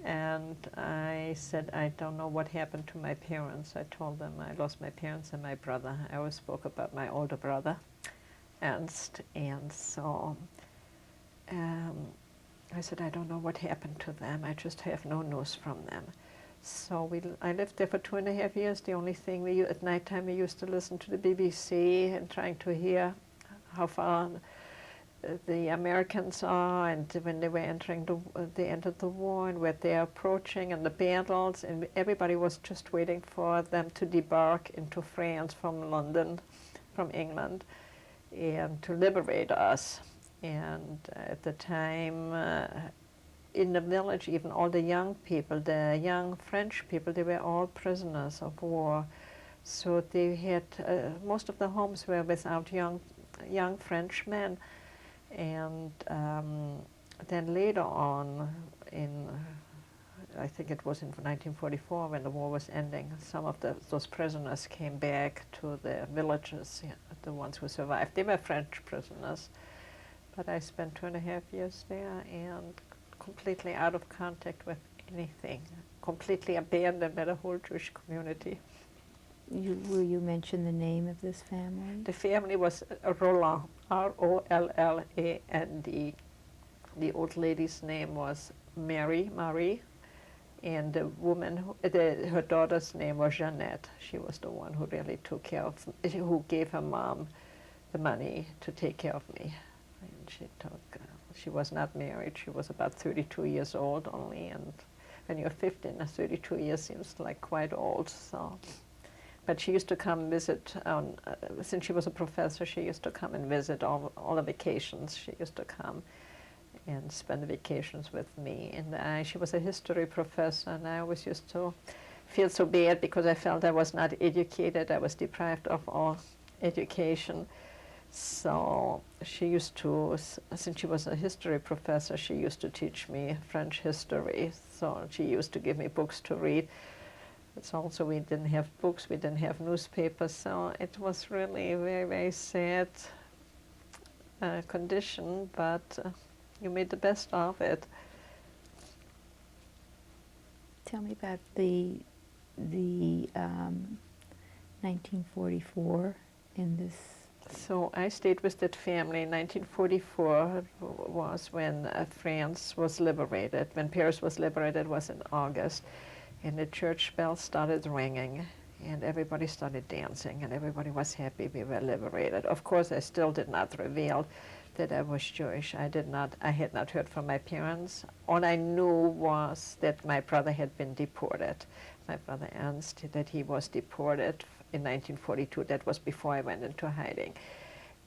And I said, I don't know what happened to my parents. I told them I lost my parents and my brother. I always spoke about my older brother, Ernst. And so I said, I don't know what happened to them. I just have no news from them. So I lived there for 2.5 years. The only thing at nighttime we used to listen to the BBC and trying to hear how far the Americans are, and when they were entering they entered the war, and where they're approaching, and the battles, and everybody was just waiting for them to debark into France from London, from England, and to liberate us. And at the time, in the village, even all the young people, the young French people, they were all prisoners of war. So they had, most of the homes were without young French men. And then later on, I think it was in 1944 when the war was ending, some of those prisoners came back to the villages, the ones who survived. They were French prisoners. But I spent 2.5 years there and completely out of contact with anything, completely abandoned by the whole Jewish community. Will you mention the name of this family? The family was Roland, R-O-L-L-A-N-D. The old lady's name was Marie, and the woman, her daughter's name was Jeannette. She was the one who really took care of, who gave her mom the money to take care of me. And she was not married. She was about 32 years old only, and when you're 15, 32 years seems like quite old. So But she used to come visit, since she was a professor, she used to come and visit all the vacations. She used to come and spend the vacations with me. And she was a history professor, and I always used to feel so bad because I felt I was not educated. I was deprived of all education. So she used to, since she was a history professor, she used to teach me French history. So she used to give me books to read. It's also, we didn't have books, we didn't have newspapers, so it was really a very, very sad condition, but you made the best of it. Tell me about the 1944 in this. So I stayed with that family. 1944 was when France was liberated. When Paris was liberated was in August. And the church bells started ringing, and everybody started dancing, and everybody was happy we were liberated. Of course, I still did not reveal that I was Jewish. I had not heard from my parents. All I knew was that my brother had been deported. My brother Ernst, that he was deported in 1942. That was before I went into hiding.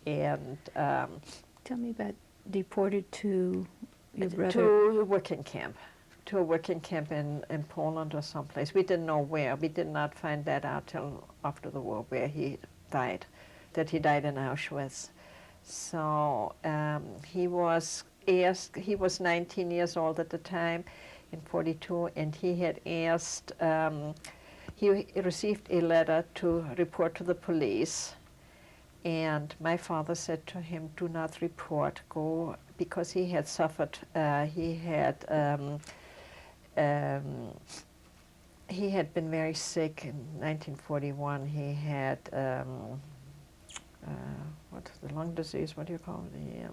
And tell me about deported to your brother. To a working camp. To a working camp in Poland or someplace. We didn't know where. We did not find that out till after the war, where he died, that he died in Auschwitz. So he was 19 years old at the time, in 42, and he had asked, he received a letter to report to the police, and my father said to him, do not report, go, because he had suffered, he had been very sick in 1941. He had what's the lung disease? What do you call it?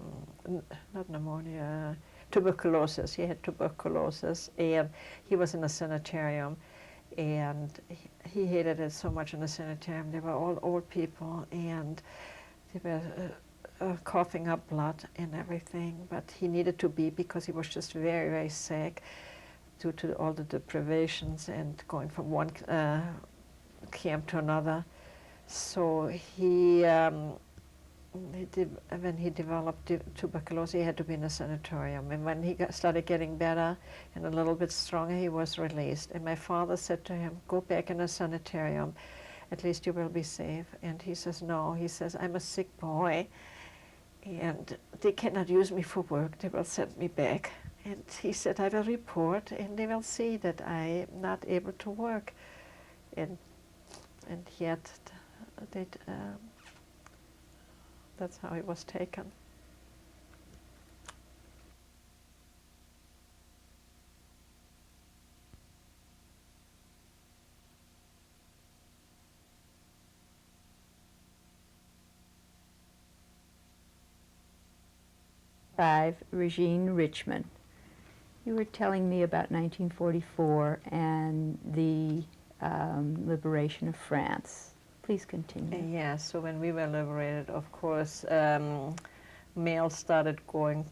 Not pneumonia, tuberculosis. He had tuberculosis, and he was in a sanitarium, and he hated it so much in the sanitarium. They were all old people, and they were coughing up blood and everything. But he needed to be, because he was just very, very sick, due to all the deprivations and going from one camp to another. So when he developed tuberculosis, he had to be in a sanatorium. And when he started getting better and a little bit stronger, he was released. And my father said to him, go back in a sanitarium, at least you will be safe. And he says, no, he says, I'm a sick boy, and they cannot use me for work, they will send me back. And he said, I will report, and they will see that I am not able to work. And yet, that's how he was taken. Regine Richman. You were telling me about 1944 and the liberation of France. Please continue. Yeah, so when we were liberated, of course, mail started going.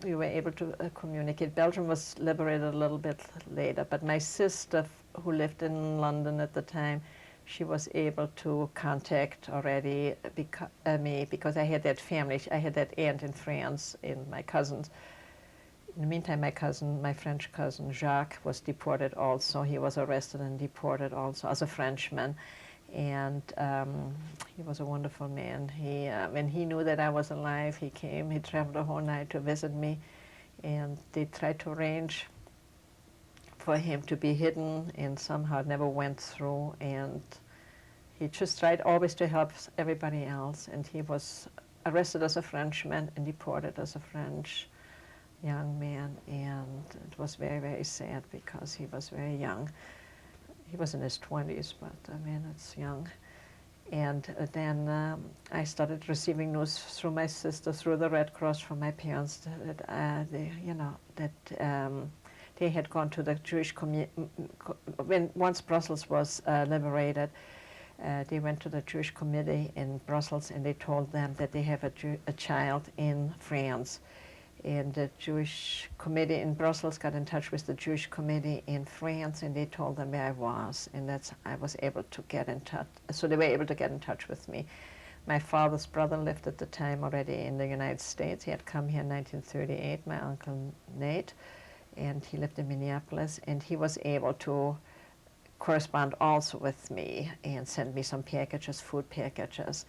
We were able to communicate. Belgium was liberated a little bit later, but my sister, who lived in London at the time, she was able to contact already me, because I had that family. I had that aunt in France, and my cousins. In the meantime, my French cousin Jacques was deported also. He was arrested and deported also as a Frenchman. And he was a wonderful man. When he knew that I was alive, he came. He traveled the whole night to visit me. And they tried to arrange for him to be hidden, and somehow it never went through. And he just tried always to help everybody else. And he was arrested as a Frenchman and deported as a French young man. And it was very, very sad, because he was very young. He was in his 20s, but I mean, it's young. And then I started receiving news through my sister, through the Red Cross, from my parents, that they had gone to the Jewish community. Once Brussels was liberated, they went to the Jewish committee in Brussels, and they told them that they have a child in France, And the Jewish committee in Brussels got in touch with the Jewish committee in France, and they told them where I was, and I was able to get in touch. So they were able to get in touch with me. My father's brother lived at the time already in the United States. He had come here in 1938, my uncle Nate, and he lived in Minneapolis, and he was able to correspond also with me and send me some packages, food packages.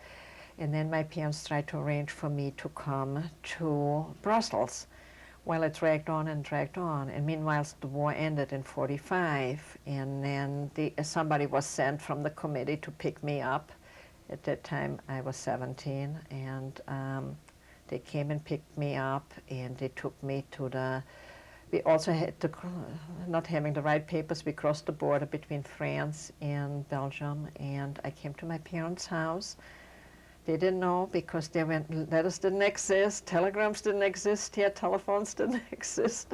And then my parents tried to arrange for me to come to Brussels. Well, it dragged on and dragged on. And meanwhile, the war ended in 45. And then somebody was sent from the committee to pick me up. At that time, I was 17. And they came and picked me up, and they took me to we also had to, not having the right papers, we crossed the border between France and Belgium. And I came to my parents' house. They didn't know because letters didn't exist, telegrams didn't exist here, telephones didn't exist,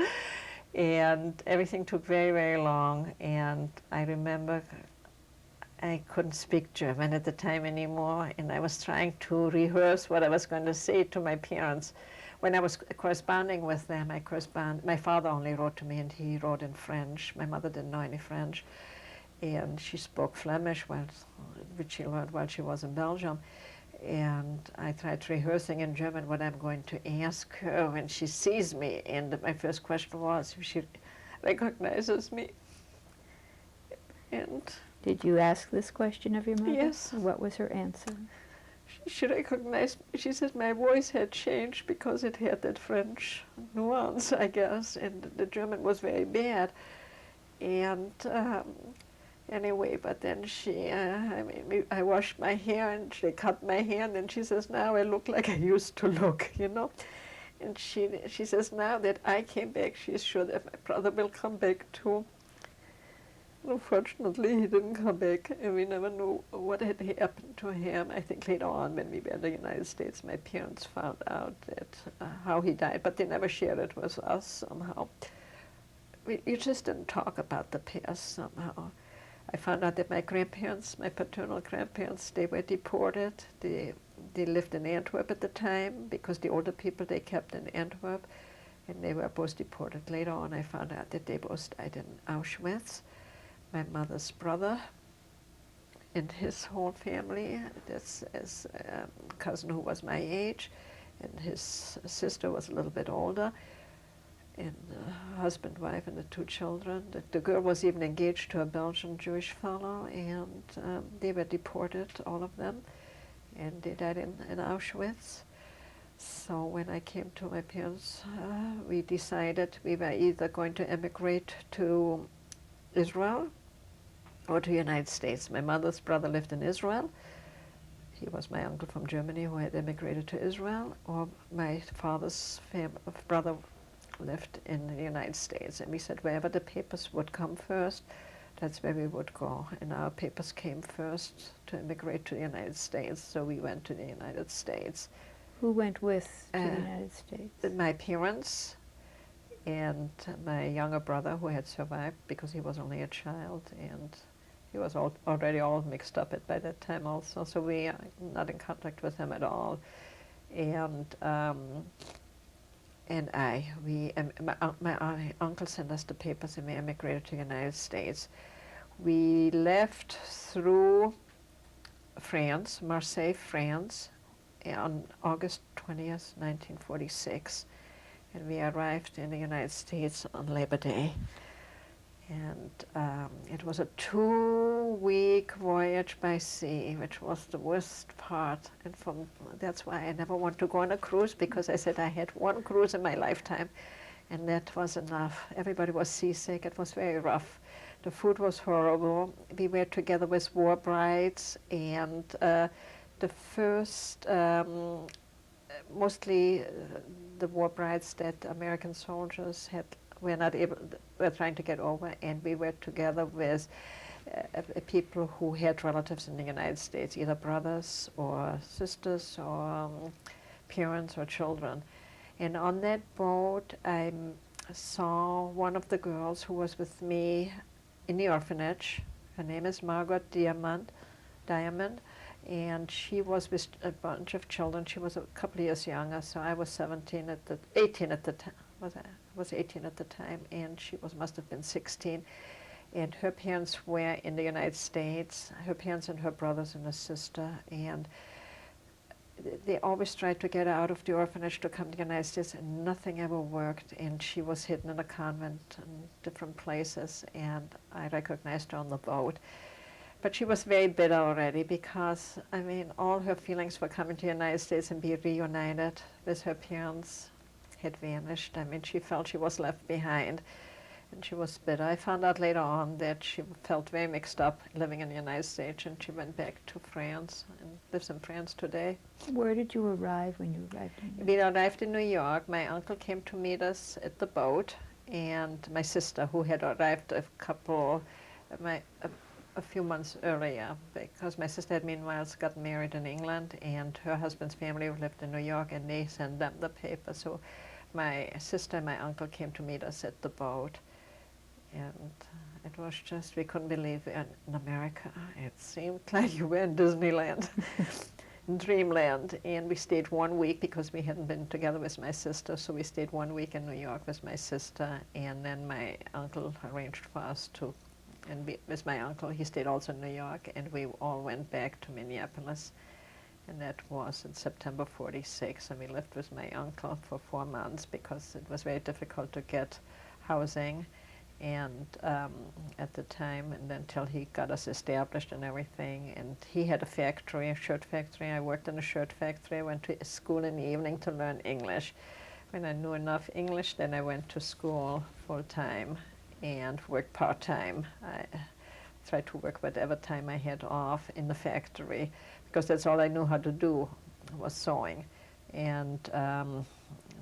and everything took very, very long. And I remember I couldn't speak German at the time anymore, and I was trying to rehearse what I was going to say to my parents. When I was corresponding with them, my father only wrote to me, and he wrote in French. My mother didn't know any French, and she spoke Flemish, which she learned while she was in Belgium. And I tried rehearsing in German what I'm going to ask her when she sees me. And my first question was if she recognizes me. And Did you ask this question of your mother? Yes. What was her answer? she recognized me. She said my voice had changed because it had that French nuance, I guess, and the German was very bad. And anyway, but then I washed my hair, and she cut my hair, and then she says, now I look like I used to look, you know. And she says, now that I came back, she's sure that my brother will come back too. Unfortunately, he didn't come back, and we never knew what had happened to him. I think later on, when we were in the United States, my parents found out that how he died, but they never shared it with us somehow. You just didn't talk about the past somehow. I found out that my grandparents, my paternal grandparents, they were deported. They lived in Antwerp at the time because the older people they kept in Antwerp, and they were both deported. Later on, I found out that they both died in Auschwitz. My mother's brother and his whole family, that's a cousin who was my age, and his sister was a little bit older, and husband, wife, and the two children. The girl was even engaged to a Belgian Jewish fellow, and they were deported, all of them, and they died in Auschwitz. So when I came to my parents, we decided we were either going to emigrate to Israel or to the United States. My mother's brother lived in Israel. He was my uncle from Germany who had emigrated to Israel, or my father's brother lived in the United States. And we said wherever the papers would come first, that's where we would go. And our papers came first to immigrate to the United States, so we went to the United States. Who went with to the United States? My parents and my younger brother, who had survived because he was only a child, and he was already all mixed up by that time also, so we are not in contact with him at all. And my uncle sent us the papers, and we emigrated to the United States. We left through France, Marseille, France, on August 20th, 1946. And we arrived in the United States on Labor Day. And it was a 2-week voyage by sea, which was the worst part. And that's why I never want to go on a cruise, because I said I had one cruise in my lifetime, and that was enough. Everybody was seasick. It was very rough. The food was horrible. We were together with war brides, and the first, mostly the war brides that American soldiers were trying to get over, and we were together with people who had relatives in the United States, either brothers or sisters or parents or children. And on that boat, I saw one of the girls who was with me in the orphanage. Her name is Margaret Diamond, and she was with a bunch of children. She was a couple of years younger, so I was 18 at the time. Was 18 at the time, and she must have been 16. And her parents were in the United States, her parents and her brothers and her sister, and they always tried to get her out of the orphanage to come to the United States, and nothing ever worked. And she was hidden in a convent in different places, and I recognized her on the boat. But she was very bitter already because, I mean, all her feelings for coming to the United States and be reunited with her parents had vanished. I mean, she felt she was left behind, and she was bitter. I found out later on that she felt very mixed up living in the United States, and she went back to France and lives in France today. Where did you arrive when you arrived in We arrived in New York. My uncle came to meet us at the boat, and my sister, who had arrived a few months earlier, because my sister had meanwhile gotten married in England, and her husband's family lived in New York, and they sent them the paper. So my sister and my uncle came to meet us at the boat, and it was just, we couldn't believe we were in America. It seemed like you were in Disneyland, Dreamland. And we stayed 1 week because we hadn't been together with my sister, so we stayed 1 week in New York with my sister, and then my uncle arranged for us to, and with my uncle, he stayed also in New York, and we all went back to Minneapolis. And that was in September '46, and we lived with my uncle for 4 months because it was very difficult to get housing, and at the time, and until he got us established and everything. And he had a factory, a shirt factory. I worked in a shirt factory. I went to school in the evening to learn English. When I knew enough English, then I went to school full time and worked part time. I tried to work whatever time I had off in the factory, because that's all I knew how to do was sewing. And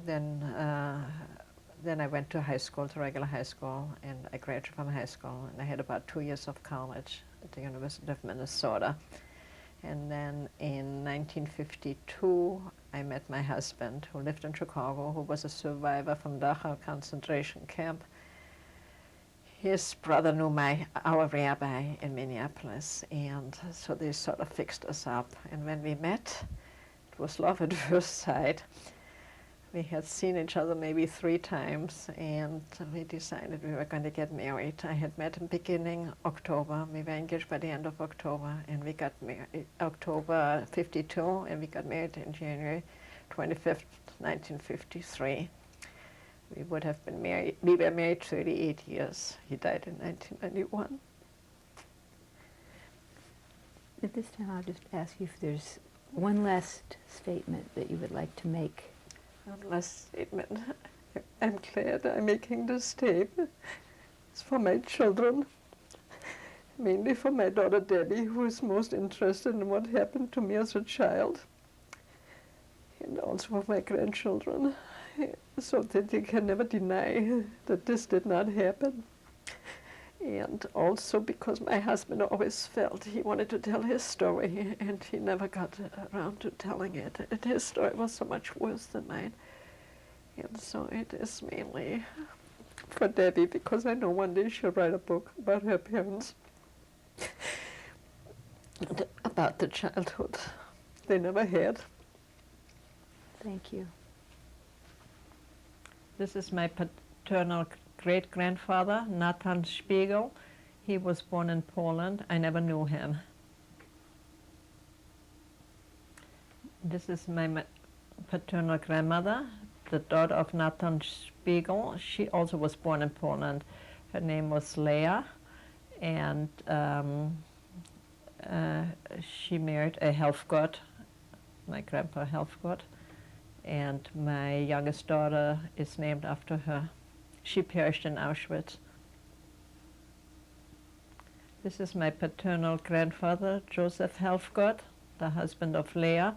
then I went to high school, to regular high school, and I graduated from high school, and I had about 2 years of college at the University of Minnesota. And then in 1952, I met my husband, who lived in Chicago, who was a survivor from Dachau concentration camp. His brother knew our rabbi in Minneapolis, and so they sort of fixed us up. And when we met, it was love at first sight. We had seen each other maybe 3 times, and we decided we were going to get married. I had met him beginning October. We were engaged by the end of October, and we got married October '52, and we got married in January 25th, 1953. We would have been married, we were married 38 years. He died in 1991. At this time, I'll just ask you if there's one last statement that you would like to make. One last statement. I'm glad I'm making this tape. It's for my children, mainly for my daughter Debbie, who is most interested in what happened to me as a child, and also for my grandchildren, so that they can never deny that this did not happen. And also because my husband always felt he wanted to tell his story, and he never got around to telling it. And his story was so much worse than mine. And so it is mainly for Debbie, because I know one day she'll write a book about her parents, and about the childhood they never had. Thank you. This is my paternal great-grandfather, Nathan Spiegel. He was born in Poland. I never knew him. This is my paternal grandmother, the daughter of Nathan Spiegel. She also was born in Poland. Her name was Leah, and she married a health god, my grandpa health god. And my youngest daughter is named after her. She perished in Auschwitz. This is my paternal grandfather, Joseph Helfgott, the husband of Leah.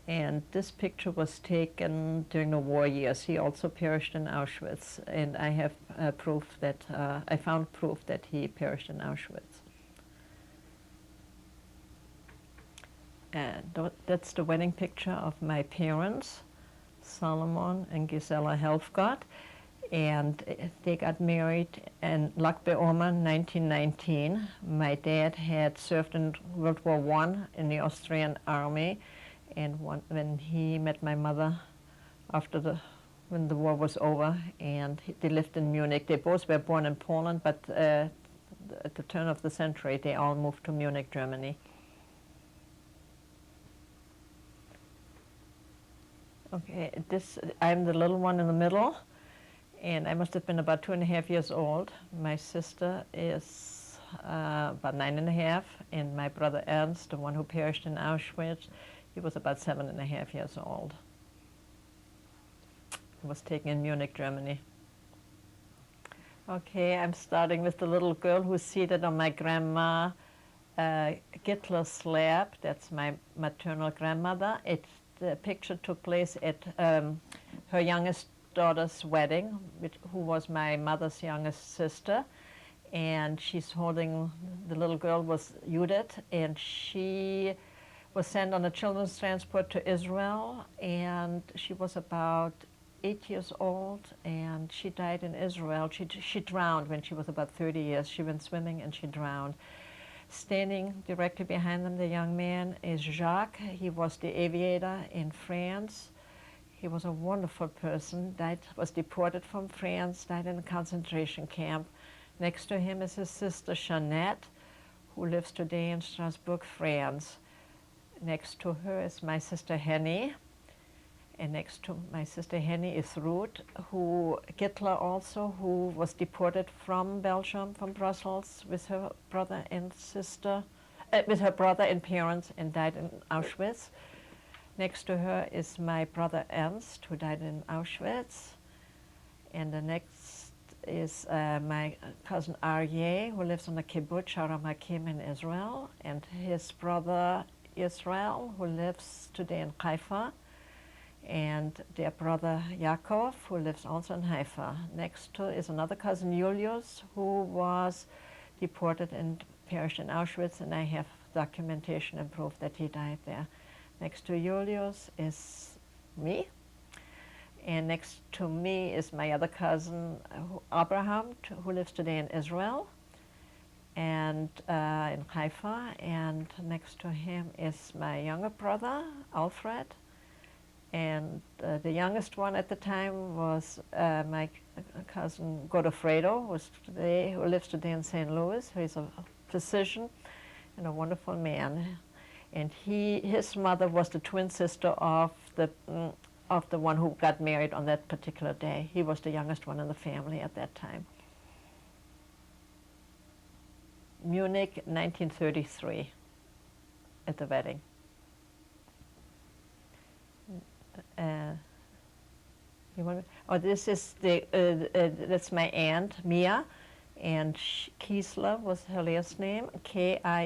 And this picture was taken during the war years. He also perished in Auschwitz. And I have proof that, I found proof that he perished in Auschwitz. And that's the wedding picture of my parents, Solomon and Gisela Helfgott. And they got married in Lac Beomer in 1919. My dad had served in World War I in the Austrian army, and when he met my mother when the war was over, and they lived in Munich. They both were born in Poland, but at the turn of the century, they all moved to Munich, Germany. Okay, I'm the little one in the middle, and I must have been about 2.5 years old. My sister is about 9.5, and my brother Ernst, the one who perished in Auschwitz, he was about 7.5 years old. He was taken in Munich, Germany. Okay, I'm starting with the little girl who's seated on my grandma Gittler's lap. That's my maternal grandmother. The picture took place at her youngest daughter's wedding, who was my mother's youngest sister. And she's holding, the little girl was Judith, and she was sent on a children's transport to Israel, and she was about 8 years old, and she died in Israel. She drowned when she was about 30 years. She went swimming and she drowned. Standing directly behind them, the young man, is Jacques. He was the aviator in France. He was a wonderful person, was deported from France, died in a concentration camp. Next to him is his sister Jeanette, who lives today in Strasbourg, France. Next to her is my sister Henny. And next to my sister Henny is Ruth, Gittler also, who was deported from Belgium, from Brussels, with her brother and sister, with her brother and parents, and died in Auschwitz. Next to her is my brother Ernst, who died in Auschwitz. And the next is my cousin Aryeh, who lives on the kibbutz Haramakim in Israel, and his brother Israel, who lives today in Haifa, and their brother Yaakov, who lives also in Haifa. Next to is another cousin Julius, who was deported and perished in Auschwitz, and I have documentation and proof that he died there. Next to Julius is me, and next to me is my other cousin Abraham, who lives today in Israel and in Haifa, and next to him is my younger brother Alfred. And the youngest one at the time was my cousin Godofredo, who lives today in St. Louis, who is a physician and a wonderful man. And his mother was the twin sister of the one who got married on that particular day. He was the youngest one in the family at that time. Munich, 1933, at the wedding. This is that's my aunt Mia, and Kiesler was her last name, Kiessler,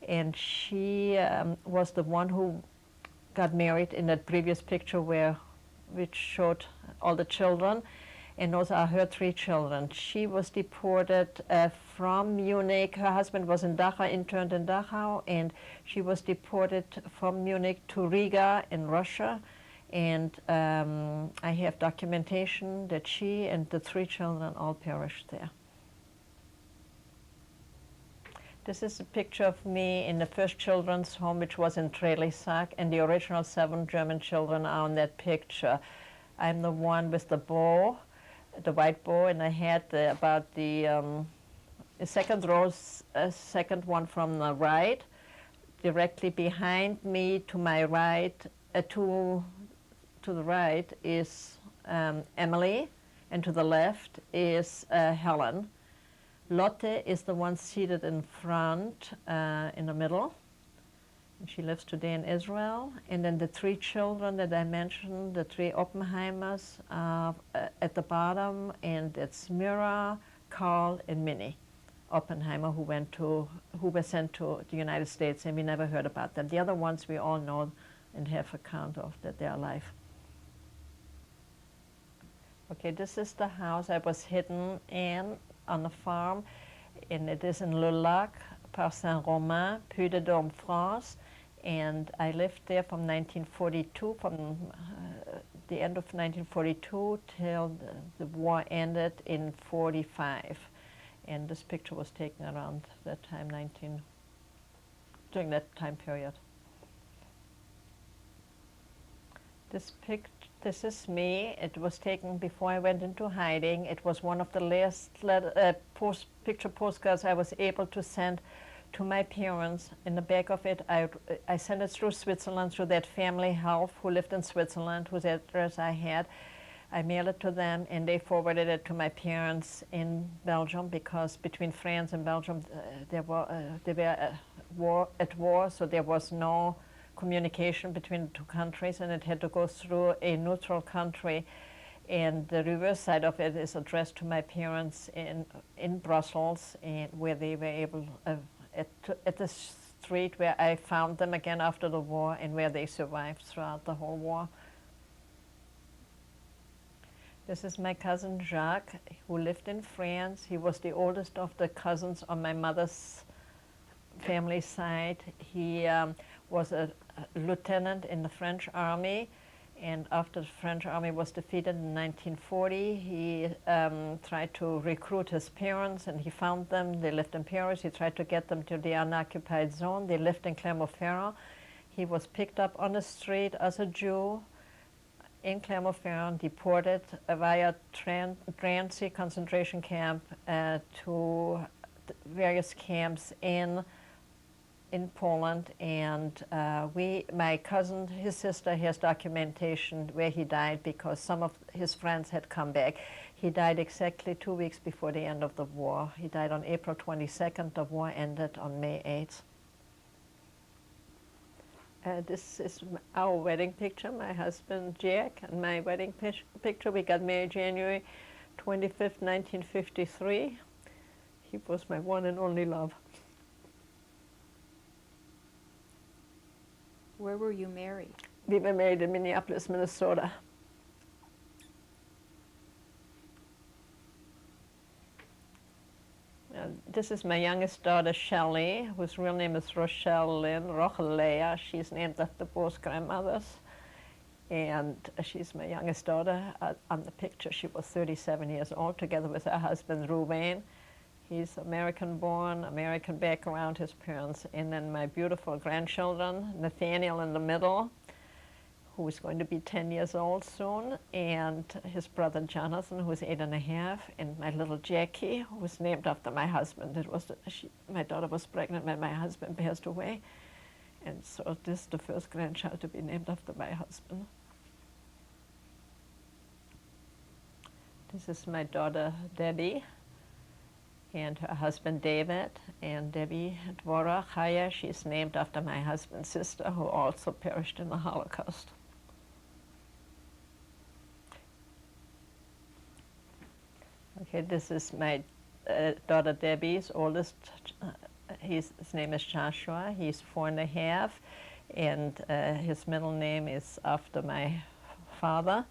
and she was the one who got married in that previous picture which showed all the children, and those are her 3 children. She was deported from Munich. Her husband was in Dachau, interned in Dachau, and she was deported from Munich to Riga in Russia. And I have documentation that she and the 3 children all perished there. This is a picture of me in the first children's home, which was in Trelisac, and the original 7 German children are on that picture. I'm the one with the bow, the white bow, and I had about the second row, second one from the right. Directly behind me, to my right, to the right is Emily, and to the left is Helen. Lotte is the one seated in front, in the middle. And she lives today in Israel. And then the 3 children that I mentioned, the 3 Oppenheimers, at the bottom, and it's Mira, Carl, and Minnie Oppenheimer, who were sent to the United States, and we never heard about them. The other ones we all know and have account of that they're alive. Okay, this is the house I was hidden in on the farm, and it is in Le Lac, Par Saint-Romain, Puy de Dôme, France. And I lived there from 1942, from the end of 1942 till the war ended in 45. And this picture was taken around that time, during that time period. This is me. It was taken before I went into hiding. It was one of the last picture postcards I was able to send to my parents. In the back of it, I sent it through Switzerland, through that family health who lived in Switzerland, whose address I had. I mailed it to them, and they forwarded it to my parents in Belgium, because between France and Belgium, they were at war, so there was no communication between the two countries, and it had to go through a neutral country. And the reverse side of it is addressed to my parents in Brussels, and where they were able, at the street where I found them again after the war, and where they survived throughout the whole war. This is my cousin Jacques, who lived in France. He was the oldest of the cousins on my mother's family side. He was a lieutenant in the French army, and after the French army was defeated in 1940, he tried to recruit his parents, and he found them. They lived in Paris. He tried to get them to the unoccupied zone. They lived in Clermont-Ferrand. He was picked up on the street as a Jew in Clermont-Ferrand, deported via Drancy concentration camp to various camps in Poland, and my cousin, his sister, has documentation where he died, because some of his friends had come back. He died exactly 2 weeks before the end of the war. He died on April 22nd. The war ended on May 8th. This is our wedding picture, my husband Jack, and my wedding picture. We got married January 25th, 1953. He was my one and only love. Where were you married? We were married in Minneapolis, Minnesota. This is my youngest daughter, Shelley, whose real name is Rochelle Lynn, Rochelea. She's named after both grandmothers. And she's my youngest daughter. On the picture, she was 37 years old, together with her husband, Ruben. He's American-born, American background, his parents. And then my beautiful grandchildren, Nathaniel in the middle, who is going to be 10 years old soon, and his brother Jonathan, who is 8.5, and my little Jackie, who was named after my husband. My daughter was pregnant when my husband passed away, and so this is the first grandchild to be named after my husband. This is my daughter Debbie, and her husband David, and Debbie Dvora Chaya. She's named after my husband's sister, who also perished in the Holocaust. Okay, this is my daughter Debbie's oldest. His name is Joshua. He's 4.5, and his middle name is after my father,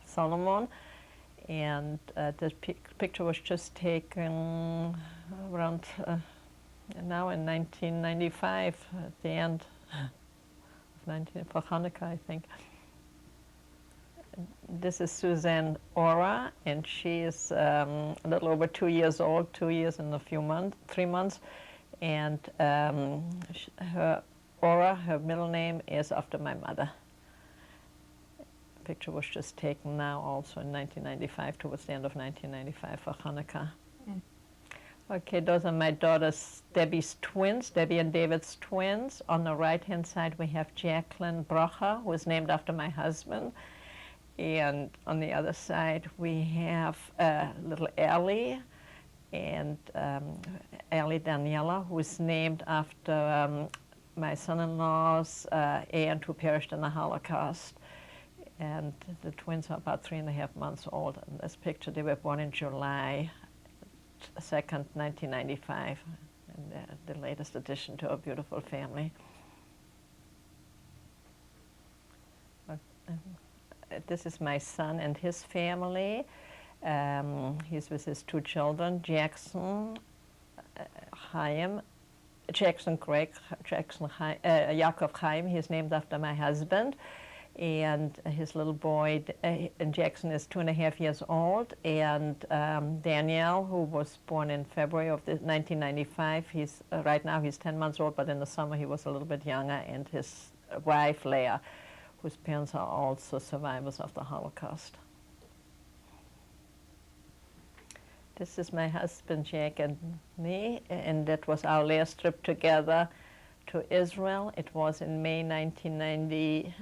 Solomon. And the picture was just taken around now in 1995, at the end of for Hanukkah, I think. This is Suzanne Ora, and she is a little over 2 years old, 2 years and a few months, 3 months. And her middle name is after my mother. The picture was just taken now also in 1995, towards the end of 1995 for Hanukkah. Mm. Okay, those are my daughter's, Debbie's twins, Debbie and David's twins. On the right-hand side, we have Jacqueline Bracha, who is named after my husband. And on the other side, we have little Ellie, and Ellie Daniela, who is named after my son-in-law's aunt who perished in the Holocaust. And the twins are about 3.5 months old. In this picture, they were born in July 2nd, 1995, and the latest addition to a beautiful family. This is my son and his family. He's with his 2 children, Jackson, Chaim, Jackson Craig, Jackson Yaakov Chaim. He's named after my husband. and his little boy, and Jackson is 2.5 years old, and Danielle, who was born in February of 1995, he's right now he's 10 months old, but in the summer he was a little bit younger, and his wife, Leah, whose parents are also survivors of the Holocaust. This is my husband, Jack, and me, and that was our last trip together to Israel. It was in May 1990.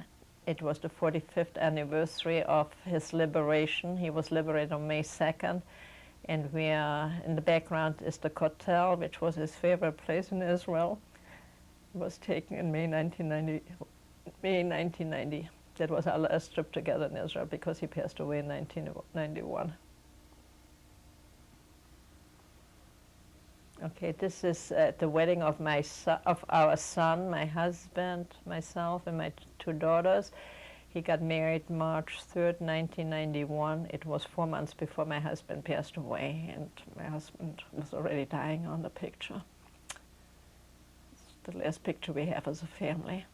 It was the 45th anniversary of his liberation. He was liberated on May 2nd, and we are, in the background is the Kotel, which was his favorite place in Israel. It was taken in May 1990. That was our last trip together in Israel because he passed away in 1991. Okay, this is the wedding of our son, my husband, myself, and my two daughters. He got married March 3rd, 1991. It was 4 months before my husband passed away, and my husband was already dying on the picture. It's the last picture we have as a family.